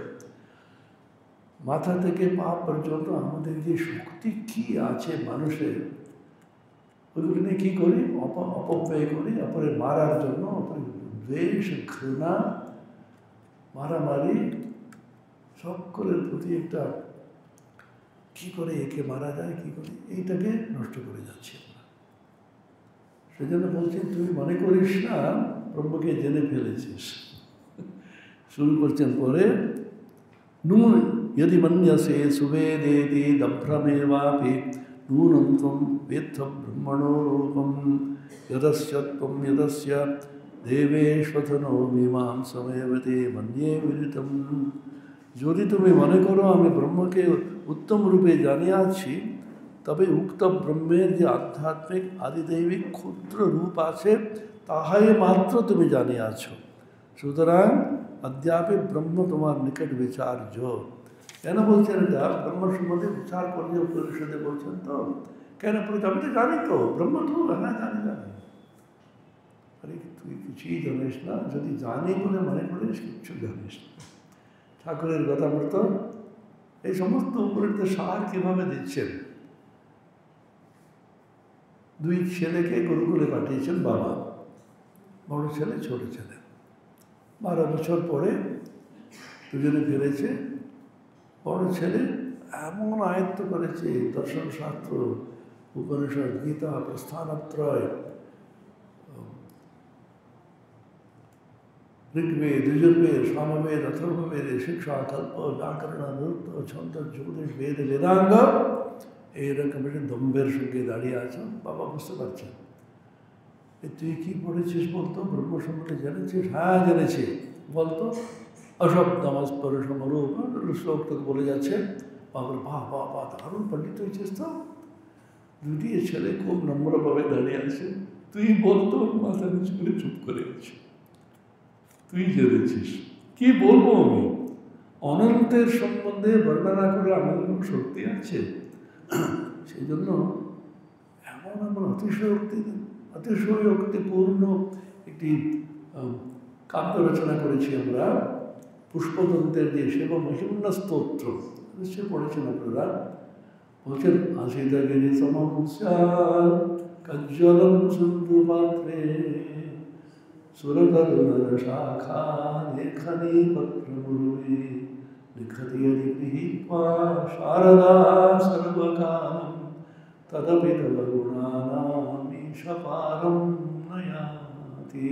মাথা থেকে পা পর্যন্ত আমাদের যে শক্তি কী আছে মানুষের, ওইগুলি নিয়ে কী করি? অপব্যয় করি, অপরে মারার জন্য, অপরে দ্বেষ, ঘৃণা, মারামারি, সকলের প্রতি একটা কী করে একে মারা যায়, কী করে, এইটাকে নষ্ট করে যাচ্ছি আমরা। সেই জন্য বলছি, তুই মনে করিস না ব্রহ্মকে জেনে ফেলেছিস। শুরু করছেন পরে, নুন यदि मन्यसे सुवेदेति दभ्रमेवापि नूनं त्वं वेत्थ ब्रह्मणो रूपं यदस्य त्वं यदस्य देवेश्वथनो मीमांसमेव ते मन्ये विदितं। যদি তুমি মনে করো আমি ব্রহ্মকে উত্তম রূপে জানিয়াছি, তবে উক্ত ব্রহ্মের যে আধ্যাত্মিক আদিদৈবিক ক্ষুদ্র রূপ আছে তাহাই মাত্র তুমি জানিয়াছ। সুতরাং অদ্যাপি ব্রহ্ম তোমার নিকট বিচার্য। কেন বলছেন এটা? ব্রহ্ম সম্বন্ধে বিচার করলে উপনিষদে বলছেন তো। কেন বলছে? আমি তো জানি তো ব্রহ্ম তো, হ্যাঁ জানি জানি। আরে তুই কিছুই জানিস না, যদি জানি বলে মনে করিস কিচ্ছু জানিস না। ঠাকুরের কথা মতো এই সমস্ত উপনিষদে সার কীভাবে দিচ্ছেন। দুই ছেলেকে গুরুকুলে পাঠিয়েছেন বাবা, বড় ছেলে ছোট ছেলে। 12 বছর পরে দুজনে ফিরেছে। বড় ছেলে এমন আয়ত্ত করেছে দর্শন শাস্ত্র, উপনিষদ, গীতা, প্রস্থানত্রয়, ঋগ্বেদ, যজুর্বেদ, সামবেদ, অথর্ববেদ, শিক্ষা, কল্প, ব্যাকরণ, নৃত্য, ছন্দ, জ্যোতিষ, বেদ, বেদাঙ্গ, এইরকম একটা দম্ভের সঙ্গে দাঁড়িয়ে আছো। বাবা বুঝতে পারছেন, তুই কি পড়েছিস বলতো? ব্রহ্ম সম্বন্ধে জেনেছিস? হ্যাঁ জেনেছি। বলতো। অশব্দমস্পর সমরূপ শ্লোক তোকে বলে যাচ্ছে। বাবার বাহ বাহ বাহ, দারুণ পণ্ডিত হয়েছিস তো। দুটি ছেলে খুব নম্রভাবে দাঁড়িয়ে আছে। তুই বলতো, মাথা নিচু করে চুপ করে আছি। তুই জেনেছিস। কি বলবো আমি? অনন্তের সম্বন্ধে বর্ণনা করে আমাদের কোনো শক্তি আছে? সেই জন্য এমন এমন অতিশয়োক্তিপূর্ণ একটি কাব্য রচনা করেছি আমরা, পুষ্পতন্ত্রের দিয়ে শিব মহিম্না স্তোত্র, নিশ্চয়ই পড়েছেন আপনারা। বলছেন আশিদগিরি সমস্যার কজ্জলম সিন্ধু পাত্রে সুরতরুণর শাখা লেখনী পত্রমুরুবি লিখতি গৃহীত্বা শারদা সর্বকালম তদপি তব গুণানামীশপারম নয়াতি।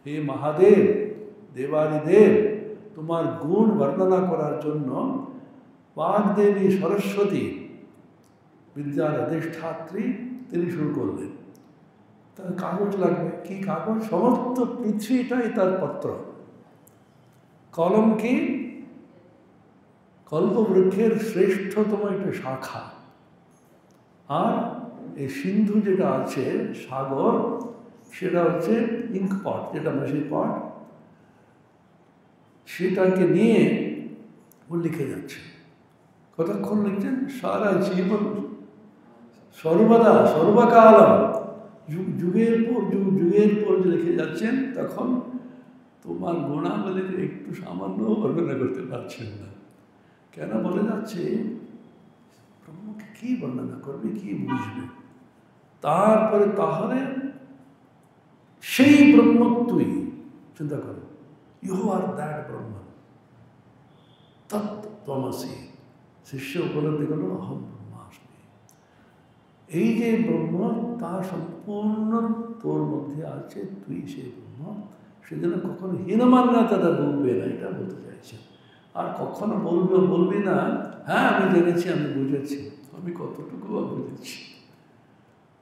হে মহাদেব, দেবাদিদেব, তোমার গুণ বর্ণনা করার জন্য বাগদেবী সরস্বতী, বিদ্যার অধিষ্ঠাত্রী, তিনি শুরু করলেন। তার কাগজ লাগবে। কি কাগজ? সমস্ত পৃথিবীটাই তার পত্র। কলম কি? কল্পবৃক্ষের শ্রেষ্ঠতম একটা শাখা। আর এই সিন্ধু যেটা আছে, সাগর, সেটা হচ্ছে ইঙ্ক পট, যেটা মেশিন পট, সেটাকে নিয়ে ও লিখে যাচ্ছে। কতক্ষণ লিখছেন? সারা জীবন, সর্বদা, সর্বকালম, যুগের পর যুগের পর যে লিখে যাচ্ছেন। তখন তোমার গুণাবলীর একটু সামান্য বর্ণনা করতে পারছেন না। কেন বলে যাচ্ছে? ব্রহ্মকে কী বর্ণনা করবে, কি বুঝবে? তারপরে তাহলে সেই ব্রহ্ম তুই চিন্তা করো। ইউ আর দ্যাট ব্রহ্ম, তত্ত্বমসি। শিষ্য উপলব্ধি করলো অহম ব্রহ্মাস্মি। এই যে ব্রহ্ম, তা সম্পূর্ণ তোর মধ্যে আছে, তুই সেই ব্রহ্ম। সেজন্য কখনো হীনমান্যতাটা ডুববে না, এটা বলতে চাইছেন। আর কখনো বলবি না হ্যাঁ আমি জেনেছি, আমি বুঝেছি। আমি কতটুকু বুঝেছি।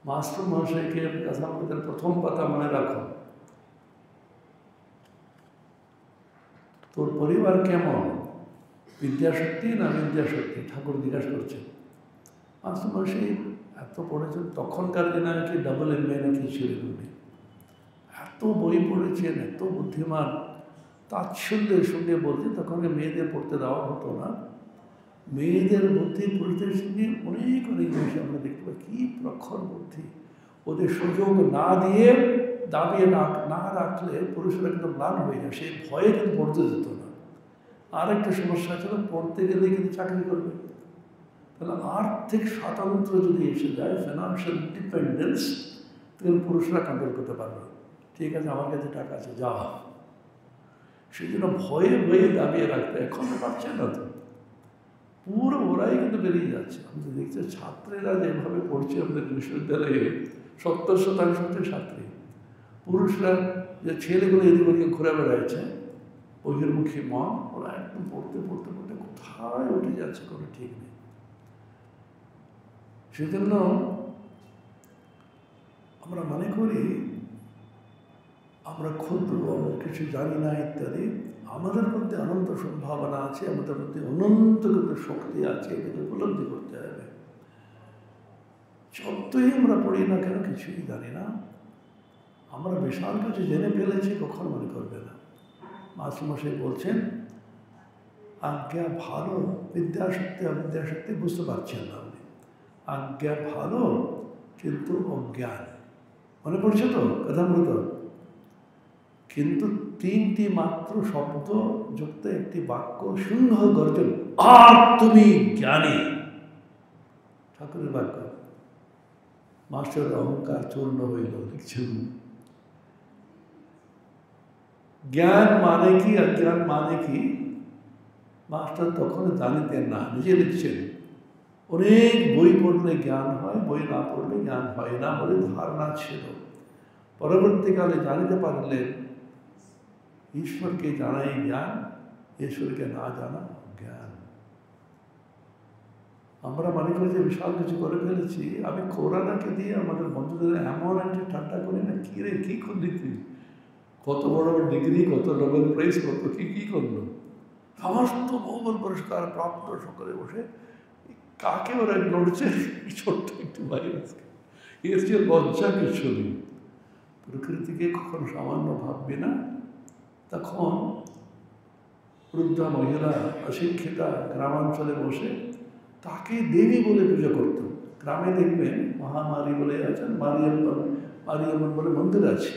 মাস্টার মহাশয়কে কথা বলতে প্রথম কথা মনে রাখো, তোর পরিবার কেমন, বিদ্যাশক্তি না বিদ্যাশক্তি? ঠাকুর জিজ্ঞাসা করছেন। মাস্টার মহাশয় এত পড়েছেন, তখনকার দিনে নাকি ডাবল MA নাকি ছিলেন উনি। এত বই পড়েছেন, এত বুদ্ধিমান। তাচ্ছল্যের সঙ্গে বলছে, তখন মেয়েদের পড়তে দেওয়া হতো না। মেয়েদের বুদ্ধি পুরুষদের সঙ্গে অনেক অনেক বেশি আমরা দেখতে পাই। কী প্রখর বুদ্ধি! ওদের সুযোগ না দিয়ে, দাবিয়ে না রাখলে পুরুষরা কিন্তু ম্লান হয়ে যায়। সেই ভয়ে কিন্তু পড়তে যেত না। আরেকটা সমস্যা ছিল, পড়তে গেলে কিন্তু চাকরি করবে। তাহলে আর্থিক স্বাতন্ত্র্য যদি এসে যায়, ফিনান্সিয়াল ইন্ডিপেন্ডেন্স, তখন পুরুষরা কন্ট্রোল করতে পারবে। ঠিক আছে, আমার কাছে টাকা আছে, যা। সেই জন্য ভয়ে ভয়ে দাবিয়ে রাখতে এখন পারছে না তো। পুরো ওরাই কিন্তু বেরিয়ে যাচ্ছে। আমি তো দেখছি ছাত্রীরা যেভাবে পড়ছে আমাদের বিশ্ববিদ্যালয়ে, 70% হচ্ছে ছাত্রী। পুরুষরা যে ছেলেগুলো এদিক ওদিকে ঘুরে বেড়াচ্ছে, বহির্মুখী মন, ওরা একদম পড়তে পড়তে পড়তে কোথায় কোথায় উঠে যাচ্ছে কোনো ঠিক নেই। সেজন্য আমরা মনে করি আমরা ক্ষুদ্র, আমরা কিছু জানি না ইত্যাদি। আমাদের মধ্যে অনন্ত সম্ভাবনা আছে, আমাদের মধ্যে অনন্ত কিন্তু শক্তি আছে, এটাকে উপলব্ধি করতে হবে। যতই আমরা পড়ি না কেন কিছুই জানি না, আমরা বিশাল কিছু জেনে ফেলেছি, কখনো মনে করবে না। মাস্টারমশাই বলছেন আজ্ঞা ভালো, বিদ্যাশক্তি অবিদ্যাশক্তি বুঝতে পারছেন না আপনি। আজ্ঞা ভালো কিন্তু অজ্ঞান, মনে পড়ছে তো কথামৃত? কিন্তু তিনটি মাত্র শব্দ যুক্ত একটি বাক্য, সিংহ গর্জন, আর তুমি জ্ঞানী, ঠাকুরের বাক্য। মাস্টার অহংকার চূর্ণ হইল, লিখছেন জ্ঞান মানে কি অজ্ঞান মানে কি মাস্টার তখন জানিতেন না, নিজে লিখছেন অনেক বই পড়লে জ্ঞান হয়, বই না পড়লে জ্ঞান হয় না বলে ধারণা ছিল। পরবর্তীকালে জানিতে পারলেন ঈশ্বরকে জানাই জ্ঞান, ঈশ্বরকে না জানা জ্ঞান। আমরা মনে করি যে বিশাল কিছু করে ফেলেছি। আমি কোরআনকে দিয়ে আমাদের বন্ধুদের এমন একটা ঠাট্টা করি না, কী রে কী করলি তুই, কত বড় ডিগ্রি, কত নোবেল প্রাইজ, কত কী করলো, সমস্ত নোবেল পুরস্কার প্রাপ্ত সকলে বসে কাকে ওরা লড়ছে, ছোট্ট একটু ভাইরাসকে। এর যে লজ্জা কিছু নেই। প্রকৃতিকে কখনো সামান্য ভাববে না। তখন বৃদ্ধা মহিলা অশিক্ষিতা গ্রামাঞ্চলে বসে তাকে দেবী বলে পুজো করত। গ্রামে দেখবেন মহামারী বলে আছেন, মারিয়াম্মন বলে মন্দির আছে,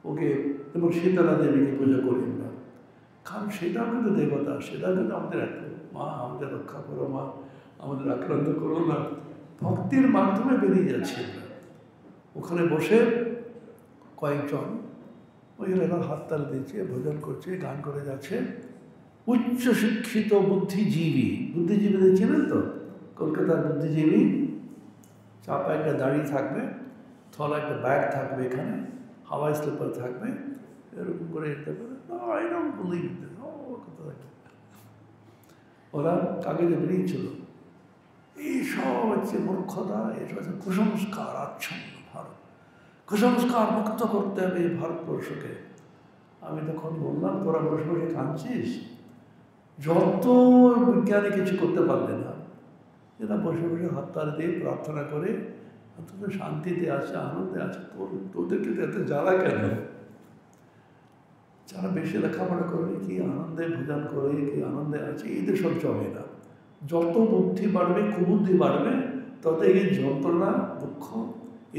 ওকে যেমন শীতলা দেবীকে পুজো করি আমরা, কারণ সেটাও কিন্তু দেবতা, সেটাও কিন্তু আমাদের এক মা, আমাদের রক্ষা করো মা, আমাদের আক্রান্ত করো না। ভক্তির মাধ্যমে বেরিয়ে যাচ্ছে আমরা। ওখানে বসে কয়েকজন মহিলারা হাততালি দিচ্ছে, ভোজন করছে, গান করে যাচ্ছে। উচ্চশিক্ষিত বুদ্ধিজীবী, বুদ্ধিজীবী দেখছিলেন তো, কলকাতার বুদ্ধিজীবী, চাপা একটা দাড়ি থাকবে, থলা একটা ব্যাগ থাকবে, এখানে হাওয়াই স্লিপার থাকবে, এরকম করে এটা করে ওরা কাগজে বেরিয়েছিল। এইসব হচ্ছে মূর্খতা, এসব হচ্ছে কুসংস্কার আচ্ছন্ন ভারত, কুসংস্কার মুক্ত করতে হবে এই ভারতবর্ষকে। আমি তখন বললাম তোরা বসে বসে কাঁদছিস, যত বিজ্ঞানী কিছু করতে পারলে না, এরা বসে বসে হাততালি দিয়ে প্রার্থনা করে অন্তত শান্তিতে আছে, আনন্দে আছে। তোদেরকে এত জ্বালা কেন? যারা বেশি লেখাপড়া করে কি আনন্দে ভোজন করে, কি আনন্দে আছে, এদের সহ্য হয় না। যত বুদ্ধি বাড়বে, কুবুদ্ধি বাড়বে, তত এই যন্ত্রণা দুঃখ,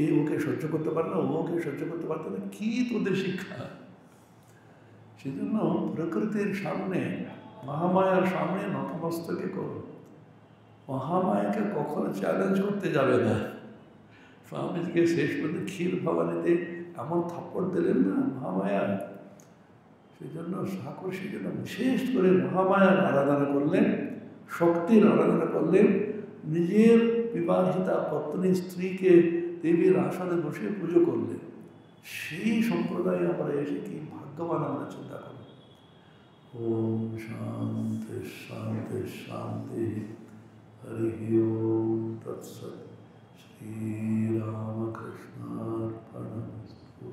এই ওকে সহ্য করতে পারে না, ওকে সহ্য করতে পারতো না, কি তোদের শিক্ষা? সেজন্য প্রকৃতির সামনে, মহামায়ার সামনে নতমস্তকে করো। মহামায়াকে কখনো চ্যালেঞ্জ করতে যাবে না। স্বামীজিকে শেষ পর্যন্ত ক্ষীর ভবানীতে এমন থাপ্পড় দিলেন না মহামায়া, সেই জন্য ঠাকুর সেই জন্য বিশেষ করে মহামায়ার আরাধনা করলেন, শক্তির আরাধনা করলেন। নিজের বিবাহিতা পত্নী স্ত্রীকে দেবীর আসনে বসে পুজো করলেন। সেই সম্প্রদায়ে আমরা এসে কি ভাগ্যবান আমরা চিন্তা করি। ওম শান্তি শান্তি শান্তি, হরি ওম তৎসৎ। শ্রীরামকৃষ্ণার্পণমস্তু।